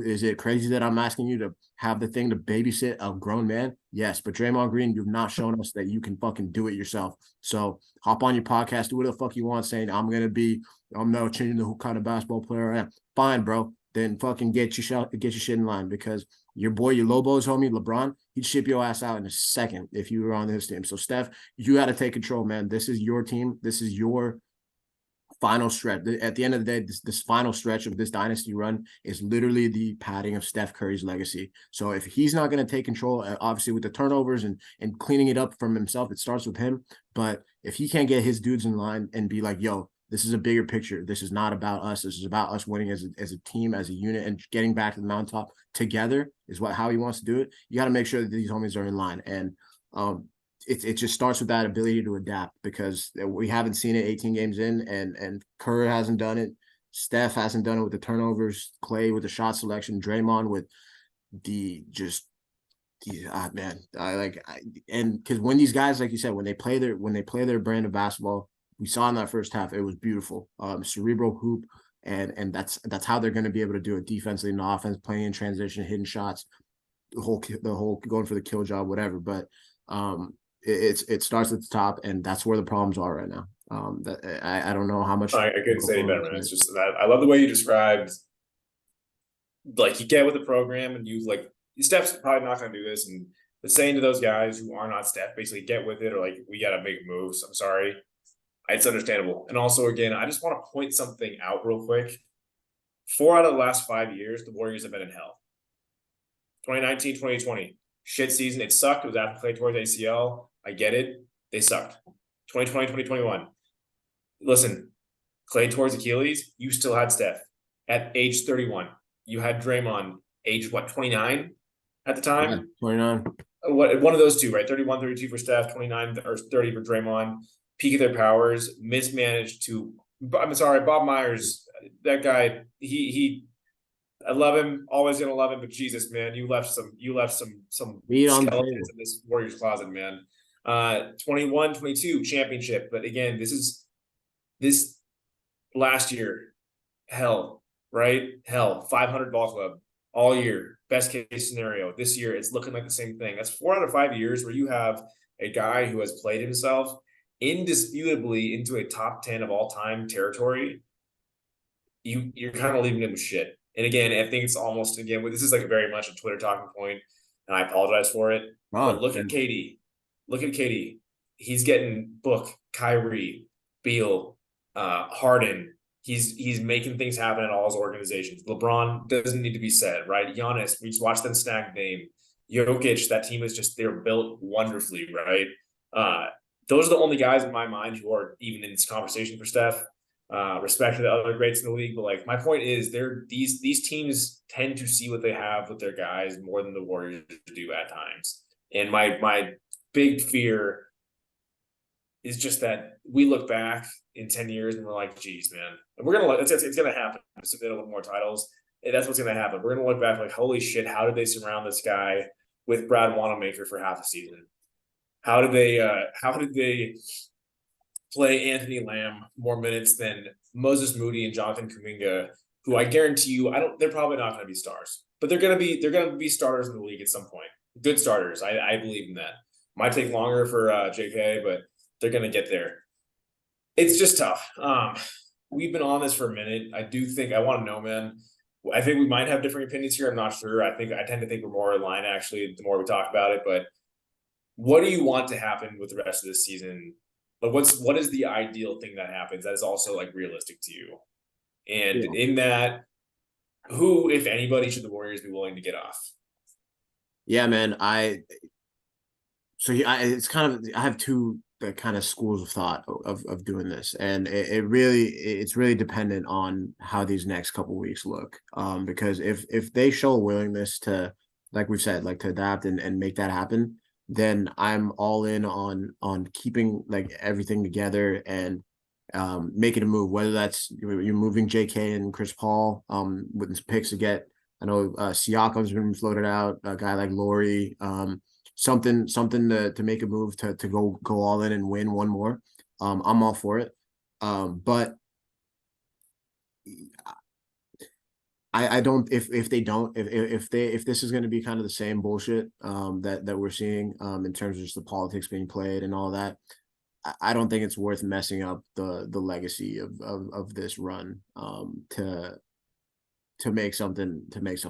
Is it crazy that I'm asking you to have the thing to babysit a grown man? Yes, but Draymond Green, you've not shown us that you can fucking do it yourself. So hop on your podcast, do whatever the fuck you want, saying I'm now changing the kind of basketball player I am. Fine, bro. Then fucking get your shit in line, because your Lobos homie, LeBron, he'd ship your ass out in a second if you were on his team. So, Steph, you got to take control, man. This is your team. This is your final stretch. At the end of the day, this final stretch of this dynasty run is literally the padding of Steph Curry's legacy. So if he's not going to take control, obviously with the turnovers and cleaning it up from himself, it starts with him. But if he can't get his dudes in line and be like, yo, this is a bigger picture. This is not about us. This is about us winning as a team, as a unit, and getting back to the mountaintop together is how he wants to do it. You got to make sure that these homies are in line. And it just starts with that ability to adapt, because we haven't seen it 18 games in, and Kerr hasn't done it. Steph hasn't done it with the turnovers. Clay with the shot selection. Draymond with man, and because when these guys, like you said, when they play their brand of basketball, we saw in that first half, it was beautiful. Cerebral hoop, and that's how they're going to be able to do it defensively and offense, playing in transition, hitting shots, the whole going for the kill job, whatever. But it starts at the top, and that's where the problems are right now. That I don't know how much I couldn't say better, man. It's just that I love the way you described, like, you get with the program and you like Steph's probably not going to do this, and the saying to those guys who are not Steph, basically get with it, or like, we got to make moves. I'm sorry. It's understandable. And also, again, I just want to point something out real quick. 4 out of the last 5 years, the Warriors have been in hell. 2019, 2020, shit season. It sucked. It was after Clay towards ACL. I get it. They sucked. 2020, 2021. Listen, Clay towards Achilles, you still had Steph. at age 31. You had Draymond age what, 29 at the Yeah, time? 29. What, one of those two, right? 31, 32 for Steph, 29 or 30 for Draymond. Peak of their powers, mismanaged to. I'm sorry, Bob Myers. That guy, he. I love him. Always gonna love him. But Jesus, man, you left some Meat on the skeletons table. in this Warriors closet, man. 21, 22 championship. But again, this last year, hell, right? Hell, 500 ball club all year. Best case scenario. This year, it's looking like the same thing. That's 4 out of 5 years where you have a guy who has played himself indisputably into a top 10 of all time territory. You're kind of leaving him with shit. And again, I think it's almost again, this is like very much a Twitter talking point, and I apologize for it. But Oh, look at and KD. Look at KD. He's getting Book, Kyrie, Beal, Harden. He's making things happen in all his organizations. LeBron doesn't need to be said, right? Giannis, we just watched them snag Dame. Jokic, that team is just they're built wonderfully, right? Uh, those are the only guys in my mind who are even in this conversation for Steph. Respect to the other greats in the league, but like my point is, these teams tend to see what they have with their guys more than the Warriors do at times. And my big fear is just that we look back in 10 years and we're like, geez, man, and we're gonna it's gonna happen. So they don't win more titles, and that's what's gonna happen. We're gonna look back like, holy shit, how did they surround this guy with Brad Wanamaker for half a season? How did they play Anthony Lamb more minutes than Moses Moody and Jonathan Kuminga, who I guarantee you, they're probably not going to be stars, but they're going to be starters in the league at some point. Good starters, I believe in that. Might take longer for JK, but they're going to get there. It's just tough. We've been on this for a minute. I do think I want to know, man. I think we might have different opinions here. I'm not sure. I tend to think we're more in line actually. The more we talk about it, but what do you want to happen with the rest of this season? But what is the ideal thing that happens that is also like realistic to you? And yeah, in that, who, if anybody, should the Warriors be willing to get off? yeah, man. It's kind of I have two kind of schools of thought of doing this, and it's really dependent on how these next couple weeks look. Because if they show a willingness to, like we've said, like to adapt and make that happen, then I'm all in on keeping like everything together and making a move. Whether that's you're moving JK and Chris Paul with picks to get. I know Siakam's been floated out. A guy like Laurie. Something to make a move to go all in and win one more. I'm all for it. But I don't if they don't if this is going to be kind of the same bullshit that we're seeing in terms of just the politics being played and all that. I don't think it's worth messing up the legacy of this run to make something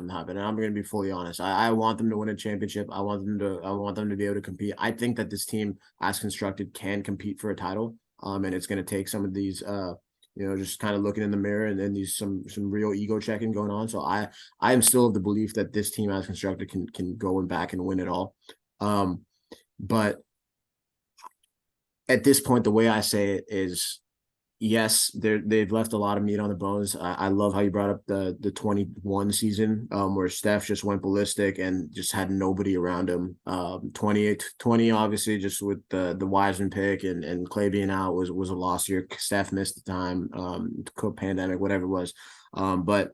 happen. And I'm going to be fully honest. I want them to win a championship. I want them to be able to compete. I think that this team, as constructed, can compete for a title. And it's going to take some of these, just kind of looking in the mirror and then these some real ego checking going on. So I am still of the belief that this team, as constructed, can go and back and win it all. But at this point, the way I say it is, yes, they've left a lot of meat on the bones. I love how you brought up the 21 season, where Steph just went ballistic and just had nobody around him. 20 obviously just with the Wiseman pick and Clay being out was a loss year. Steph missed the time, pandemic, whatever it was. But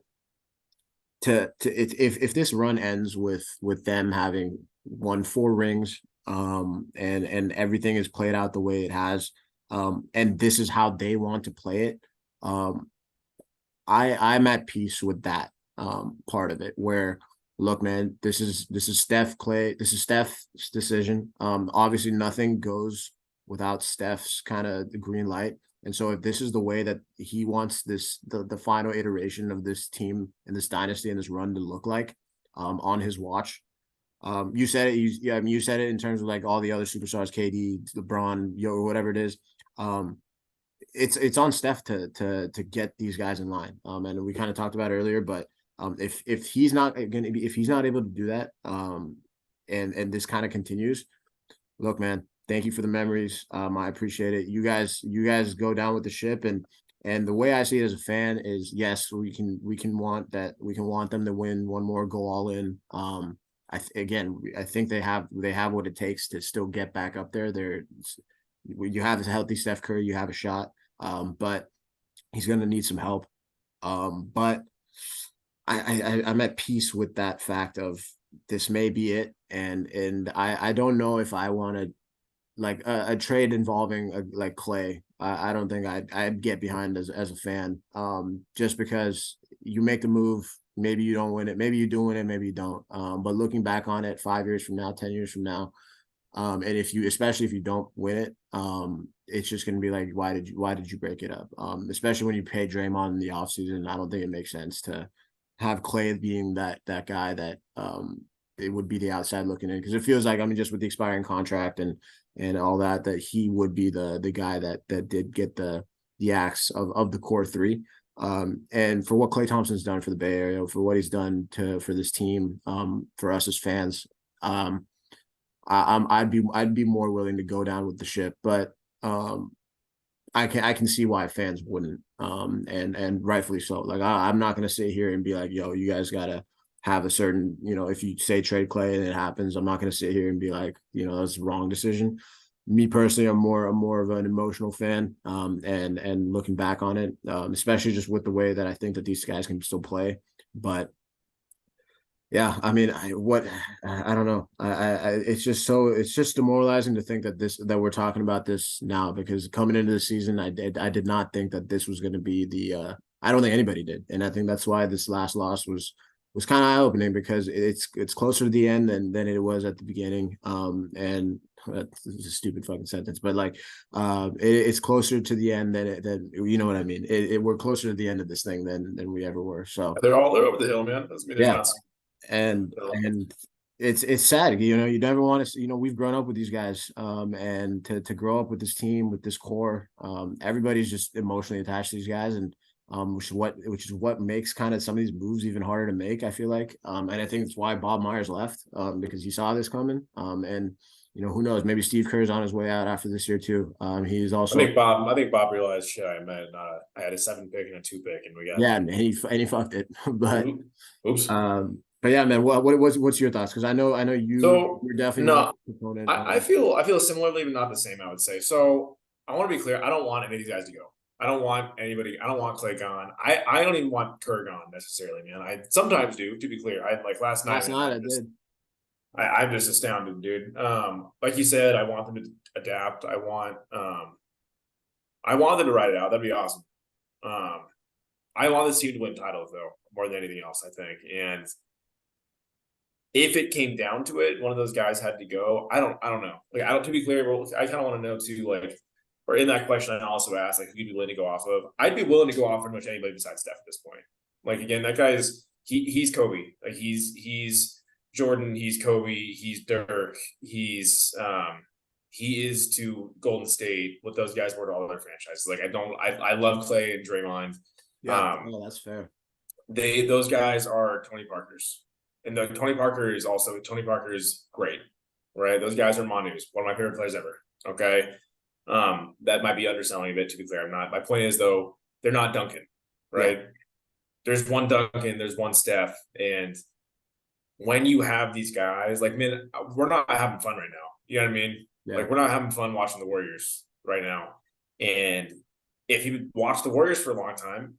if this run ends with them having won 4 rings, and everything is played out the way it has, and this is how they want to play it. I'm at peace with that part of it. Where, look, man, this is Steph Clay. This is Steph's decision. Obviously, nothing goes without Steph's kind of green light. And so, if this is the way that he wants the final iteration of this team and this dynasty and this run to look like, on his watch, you said it. I mean, you said it in terms of like all the other superstars, KD, LeBron, or whatever it is. Um, it's on Steph to get these guys in line. And we kind of talked about it earlier, but if he's not going to be if he's not able to do that, and this kind of continues, look, man, thank you for the memories. I appreciate it. You guys go down with the ship, and And the way I see it as a fan is, yes, we can want that, we can want them to win one more, go all in. Again, I think they have what it takes to still get back up there. You have a healthy Steph Curry, you have a shot, but he's going to need some help. But I'm at peace with that fact of this may be it, and I don't know if I want to like a trade involving like Clay. I don't think I'd get behind as a fan. Just because you make the move, maybe you don't win it, maybe you do win it, maybe you don't. But looking back on it 5 years from now, 10 years from now, and if you, especially if you don't win it, it's just going to be like, why did you break it up? Especially when you pay Draymond in the offseason, I don't think it makes sense to have Clay being that guy that it would be the outside looking in, because it feels like, I mean, just with the expiring contract and all that, that he would be the guy that did get the axe of the core three. And for what Klay Thompson's done for the Bay Area, for what he's done for this team, for us as fans, I'd be more willing to go down with the ship, but I can see why fans wouldn't, and rightfully so. Like I'm not gonna sit here and be like, yo, you guys gotta have a certain, if you say trade Clay and it happens, I'm not gonna sit here and be like, that's the wrong decision. Me personally, I'm more of an emotional fan, and looking back on it, especially just with the way that I think that these guys can still play, but yeah, I mean, I don't know. It's just demoralizing to think that we're talking about this now, because coming into the season, I did not think that this was going to be I don't think anybody did, and I think that's why this last loss was kind of eye opening, because it's closer to the end than it was at the beginning. And that's a stupid fucking sentence, but like, it's closer to the end than you know what I mean. We're closer to the end of this thing than we ever were. So They're over the hill, man. Doesn't mean there's yeah, not. and it's sad, you never want to, we've grown up with these guys, and to grow up with this team, with this core, everybody's just emotionally attached to these guys, and which is what makes kind of some of these moves even harder to make, I feel like, and I think it's why Bob Myers left, because he saw this coming, and who knows, maybe Steve Kerr's on his way out after this year too. He's also, I think Bob realized, shit, I had a 7 pick and a 2 pick, and we got, yeah, and he fucked it. But oops. but yeah, man, what's your thoughts? Because I know So you're definitely not no, a proponent I feel similarly, but not the same. I would say. So I want to be clear. I don't want any of these guys to go. I don't want anybody. I don't want Clay gone. I don't even want Kerr gone necessarily, man. I sometimes do. To be clear, I like last night. last Man, night I did. I'm just astounded, dude. Like you said, I want them to adapt. I want them to ride it out. That'd be awesome. I want this team to win titles though, more than anything else, I think. And if it came down to it, one of those guys had to go. I don't know. Like, I don't, to be clear, I kind of want to know too, like, or in that question, I also asked, like, who you'd be willing to go off of. I'd be willing to go off pretty much anybody besides Steph at this point. Like, again, that guy is, he's Kobe. Like, he's Jordan, he's Kobe, he's Dirk, he is to Golden State what those guys were to all their franchises. Like, I love Clay and Draymond. Yeah, that's fair. Those guys are Tony Parkers. And Tony Parker is great, right? Those guys are Manu's, one of my favorite players ever. Okay. That might be underselling a bit, to be clear. I'm not. My point is, though, they're not Duncan, right? Yeah. There's one Duncan, there's one Steph. And when you have these guys, like, man, we're not having fun right now. You know what I mean? Yeah. Like, we're not having fun watching the Warriors right now. And if you watch the Warriors for a long time,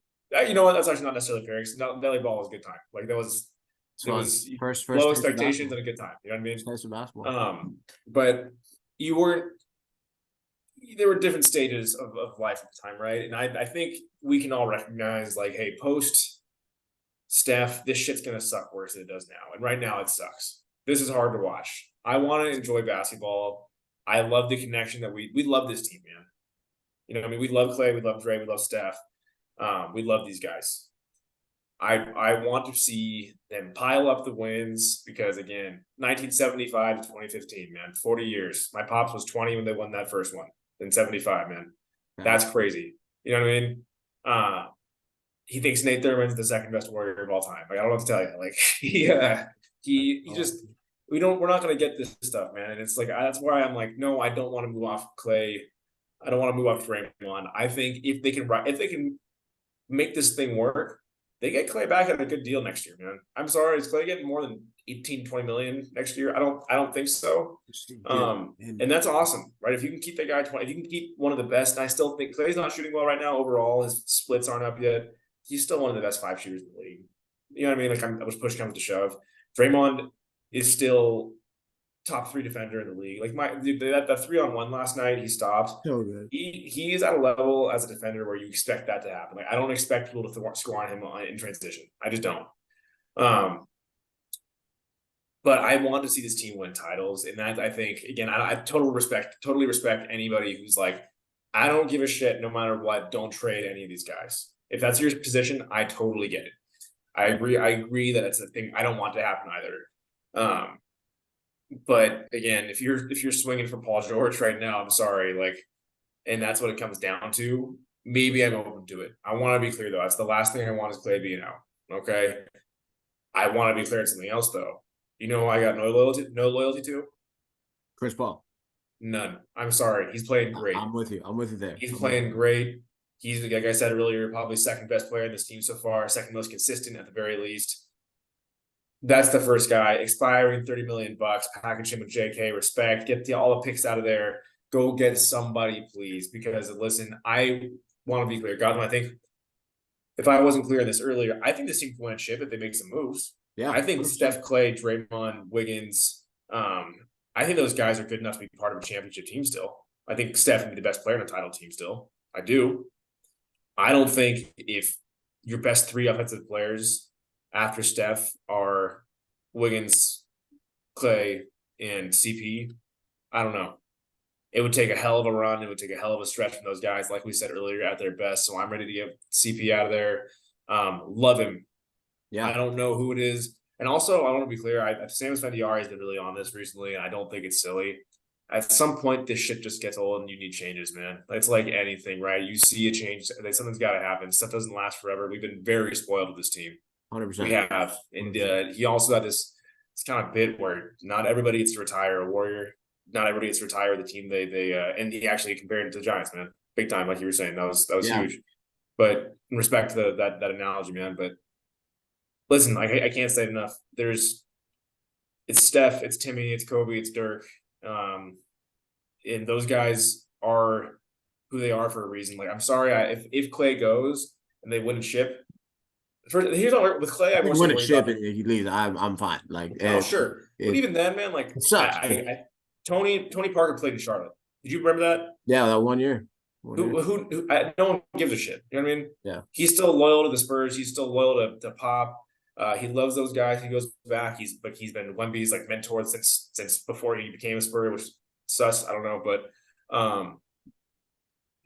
you know what? That's actually not necessarily fair. Valley ball was a good time. Like, it was first low expectations and a good time. You know what I mean? First basketball. But there were different stages of life at the time, right? And I think we can all recognize, like, hey, post Steph, this shit's gonna suck worse than it does now. And right now it sucks. This is hard to watch. I want to enjoy basketball. I love the connection that we love this team, man. You know what I mean? We love Clay, we love Dre, we love Steph. We love these guys. I want to see them pile up the wins, because, again, 1975 to 2015, man, 40 years. My pops was 20 when they won that first one. Then 75, man. That's crazy. You know what I mean? He thinks Nate Thurman's the second best Warrior of all time. Like, I don't know what to tell you. Like, he just, we're not going to get this stuff, man. And it's like, that's why I'm like, no, I don't want to move off Clay. I don't want to move off Draymond. I think if they can make this thing work, they get Clay back at a good deal next year, man. I'm sorry, is Clay getting more than 18, 20 million next year? I don't think so. And that's awesome, right? If you can keep that guy 20, if you can keep one of the best, and I still think Clay's not shooting well right now overall. His splits aren't up yet. He's still one of the best 5 shooters in the league. You know what I mean? Like I was push comes to shove. Draymond is still top 3 defender in the league. Like that 3-on-1 last night, he stopped. So good. He is at a level as a defender where you expect that to happen. Like I don't expect people to score on him in transition. I just don't. But I want to see this team win titles, and that I think again, I totally respect anybody who's like, I don't give a shit no matter what. Don't trade any of these guys. If that's your position, I totally get it. I agree that it's a thing I don't want to happen either. But again, if you're swinging for Paul George right now, I'm sorry, like, and that's what it comes down to. Maybe I'm open to it. I want to be clear though. That's the last thing I want is Clay being out. Okay. I want to be clear on something else though. You know, I got no loyalty to Chris Paul. None. I'm sorry. He's playing great. I'm with you. I'm with you there. He's playing great. He's, like I said earlier, probably second best player in this team so far, second most consistent at the very least. That's the first guy. Expiring $30 million, package him with JK, respect, get all the picks out of there. Go get somebody, please. Because listen, I want to be clear. Gautam, I think if I wasn't clear on this earlier, I think this team can win a chip if they make some moves. Yeah. I think Steph, Clay, Draymond, Wiggins, I think those guys are good enough to be part of a championship team still. I think Steph can be the best player in a title team still. I do. I don't think if your best 3 offensive players after Steph are Wiggins, Clay, and CP, I don't know. It would take a hell of a run. It would take a hell of a stretch from those guys, like we said earlier, at their best. So I'm ready to get CP out of there. Love him. Yeah. I don't know who it is. And also, I want to be clear, Sam Esfandiari has been really on this recently, and I don't think it's silly. At some point, this shit just gets old and you need changes, man. It's like anything, right? You see a change, something's got to happen. Stuff doesn't last forever. We've been very spoiled with this team. 100%. We have. And he also had this kind of bit where not everybody gets to retire a Warrior. Not everybody gets to retire the team. And he actually compared it to the Giants, man. Big time, like you were saying. That was huge. But in respect to that analogy, man. But listen, I can't say it enough. It's Steph, it's Timmy, it's Kobe, it's Dirk. And those guys are who they are for a reason. Like, I'm sorry, if Clay goes and they win a chip, here's what with Clay. I win a chip and he leaves. I'm fine. Like, sure, but even then, man, like, Tony Parker played in Charlotte. Did you remember that? Yeah, that 1 year. Who no one gives a shit. You know what I mean? Yeah. He's still loyal to the Spurs. He's still loyal to Pop. He loves those guys. He goes back. He's been Wemby's like mentor since before he became a Spur, which sus. I don't know, but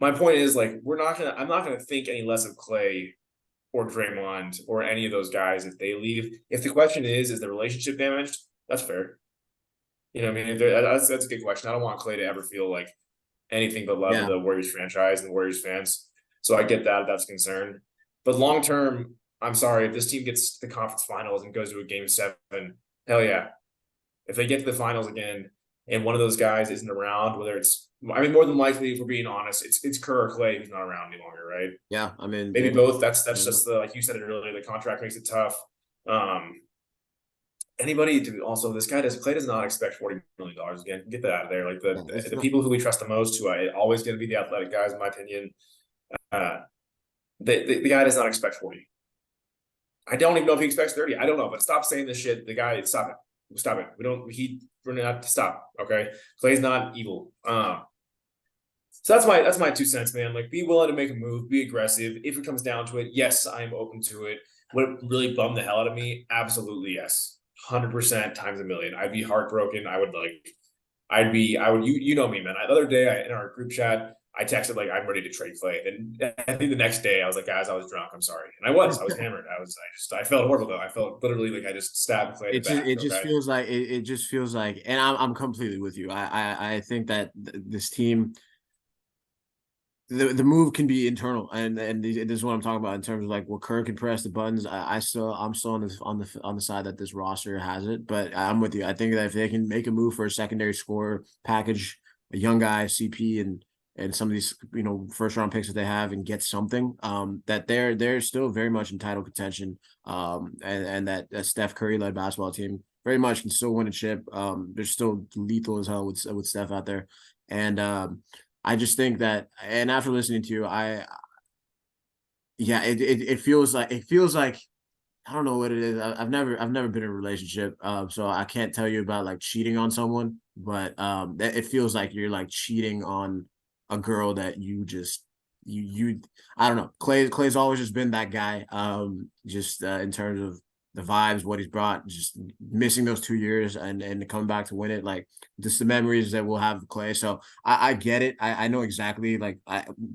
my point is, like, I'm not gonna think any less of Clay or Draymond or any of those guys if they leave. If the question is the relationship damaged? That's fair. You know what I mean? That's a good question. I don't want Clay to ever feel like anything but love of the Warriors franchise and Warriors fans. So I get that if that's a concern. But long term, I'm sorry, if this team gets to the conference finals and goes to a game 7, hell yeah. If they get to the finals again and one of those guys isn't around, whether it's, I mean, more than likely, if we're being honest, it's Kerr or Clay who's not around any longer, right? Yeah, I mean, maybe both. That's just like you said it earlier, the contract makes it tough. Anybody to also, Clay does not expect $40 million again. Get that out of there. Like the people who we trust the most, who are always going to be the athletic guys, in my opinion. The guy does not expect 40. I don't even know if he expects 30. I don't know, but stop saying this shit. The guy, stop it. Stop it. We're not to stop. Okay. Clay's not evil. So that's my 2 cents, man. Like, be willing to make a move, be aggressive. If it comes down to it, yes, I'm open to it. Would it really bum the hell out of me? Absolutely, yes. 100% times a million. I'd be heartbroken. You know me, man. The other day in our group chat, I texted like, I'm ready to trade Clay. And I think the next day I was like, guys, I was drunk. I'm sorry. And I was hammered. I felt horrible though. I felt literally like I just stabbed Clay. It just feels like, and I'm completely with you. I think that this team, the move can be internal, and this is what I'm talking about in terms of like what Kerr can press the buttons. I'm still on the side that this roster has it, but I'm with you. I think that if they can make a move for a secondary scorer, package a young guy, CP and some of these, first round picks that they have and get something, that they're still very much in title contention. And that Steph Curry led basketball team very much can still win a chip. They're still lethal as hell with Steph out there. And I just think that, and after listening to you, yeah, it feels like I don't know what it is. I've never been in a relationship, so I can't tell you about like cheating on someone. But it feels like you're like cheating on a girl that you just you I don't know. Clay's always just been that guy. Just in terms of the vibes, what he's brought, just missing those 2 years and coming back to win it, like just the memories that we'll have of Clay. So I get it. I know exactly, like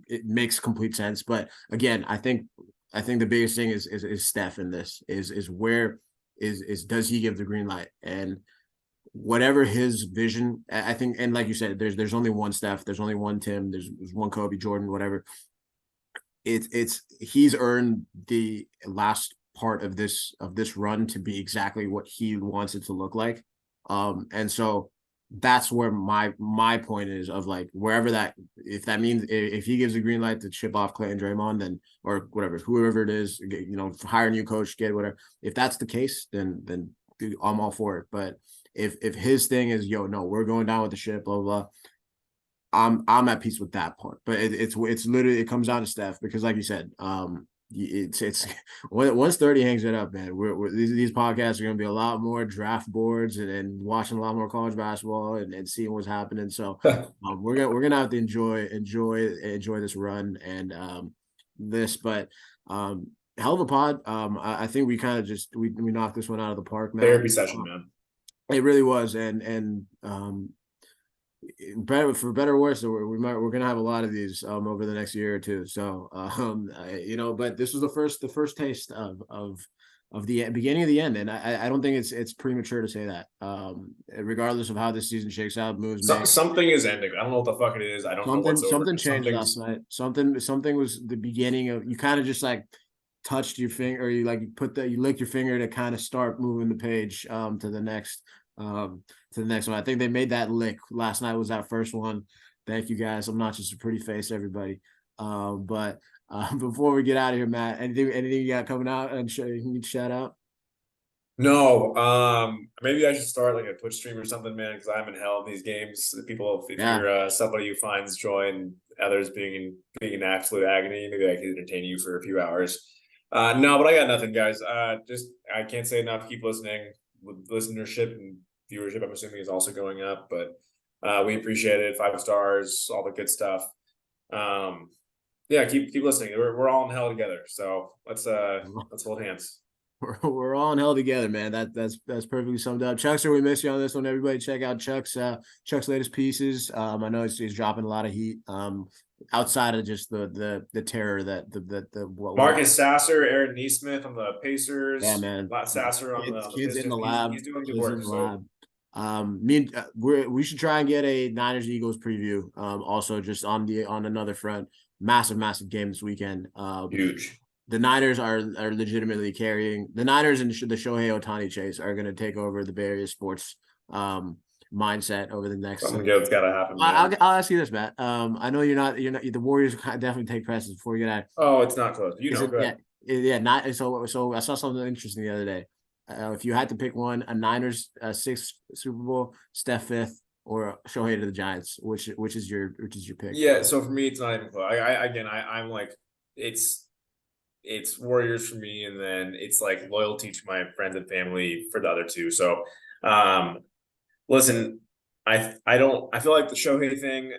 it makes complete sense. But again, I think the biggest thing is Steph in this is where is does he give the green light, and whatever his vision, I think, and like you said, there's only one Steph, there's only one Tim, there's one Kobe, Jordan, whatever. It's he's earned the last part of this run to be exactly what he wants it to look like. And so that's where my point is, of like, wherever that, if that means, if he gives a green light to chip off Clay and Draymond, then, or whatever, whoever it is, hire a new coach, get whatever. If that's the case, then I'm all for it. But if his thing is, yo, no, we're going down with the ship, blah blah, I'm at peace with that part. But it's literally, it comes down to Steph, because like you said, it's once 30 hangs it up, man. These podcasts are gonna be a lot more draft boards and watching a lot more college basketball and seeing what's happening. So we're gonna have to enjoy this run and this, but hell of a pod. I think we kind of just we knocked this one out of the park, man. Therapy session, man. It really was, and for better or worse, we're gonna have a lot of these over the next year or two. So but this was the first taste of the beginning of the end, and I don't think it's premature to say that. Regardless of how this season shakes out, moves made. Something is ending. I don't know what the fuck it is. I don't know what's over. Something changed last night. Something was the beginning of, you kind of just like touched your finger, or you like you licked your finger to kind of start moving the page to the next one. I think they made that lick last night, was that first one. Thank you guys. I'm not just a pretty face, everybody. But before we get out of here, Matt, anything you got coming out and you need to shout out? No, maybe I should start like a Twitch stream or something, man, because I'm in hell in these games. People, if Yeah. you're somebody who finds joy in others being in absolute agony, maybe I can entertain you for a few hours. No, but I got nothing, guys. Just I can't say enough. Keep listening. Listenership and viewership, I'm assuming, is also going up, but we appreciate it. 5 stars, all the good stuff. Yeah, keep listening. We're all in hell together. So let's hold hands. We're all in hell together, man. That's perfectly summed up. Chuckster, we miss you on this one. Everybody check out Chuck's latest pieces. I know he's dropping a lot of heat. Outside of just the terror that Marcus Sasser, Aaron Neesmith on the Pacers. Yeah, man. Sasser on the Kids Pistons. in the lab. He's doing good Kids work. in the lab. We should try and get a Niners Eagles preview. Also just on another front, massive game this weekend. Huge. The Niners are legitimately carrying the Niners, and the Shohei Ohtani chase are going to take over the Bay Area sports mindset over the next. Something good's got to happen. I'll ask you this, Matt. I know you're not the Warriors definitely take precedence before we get out. Oh, it's not close. Not so. I saw something interesting the other day. If you had to pick one, a Niners 6th Super Bowl, Steph 5th, or Shohei to the Giants, which is your pick? Yeah, so for me, it's not even close. I'm like, it's Warriors for me, and then it's like loyalty to my friends and family for the other two. So, listen, I feel like the Shohei thing,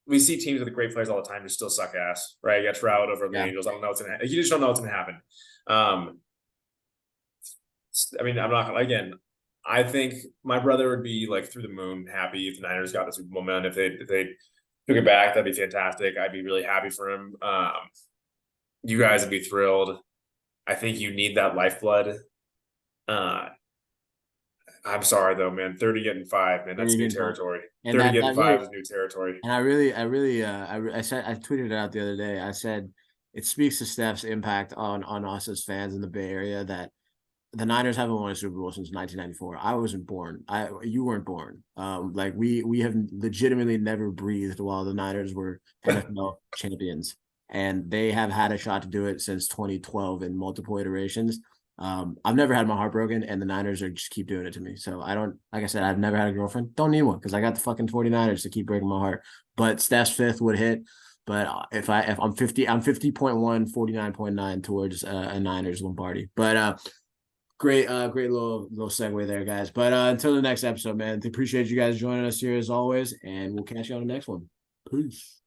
we see teams with great players all the time who still suck ass, right? You got Trout over the Angels. I don't know what's gonna. You just don't know what's gonna happen. I mean, I'm not gonna, again. I think my brother would be like through the moon happy if the Niners got the Super Bowl, man. If they took it back, that'd be fantastic. I'd be really happy for him. You guys would be thrilled. I think you need that lifeblood. I'm sorry though, man. 30 getting 5, man. That's new territory. 30 getting 5 is new territory. And I tweeted it out the other day. I said it speaks to Steph's impact on us as fans in the Bay Area that the Niners haven't won a Super Bowl since 1994. I wasn't born. You weren't born. Like we have legitimately never breathed while the Niners were NFL champions, and they have had a shot to do it since 2012 in multiple iterations. I've never had my heart broken, and the Niners are just keep doing it to me. So I don't, like I said, I've never had a girlfriend. Don't need one because I got the fucking 49ers to keep breaking my heart. But Steph's fifth would hit. But if I'm 50, I'm 50.1, 49.9 towards a Niners Lombardi. But great little segue there, guys. But until the next episode, man, appreciate you guys joining us here as always, and we'll catch you on the next one. Peace.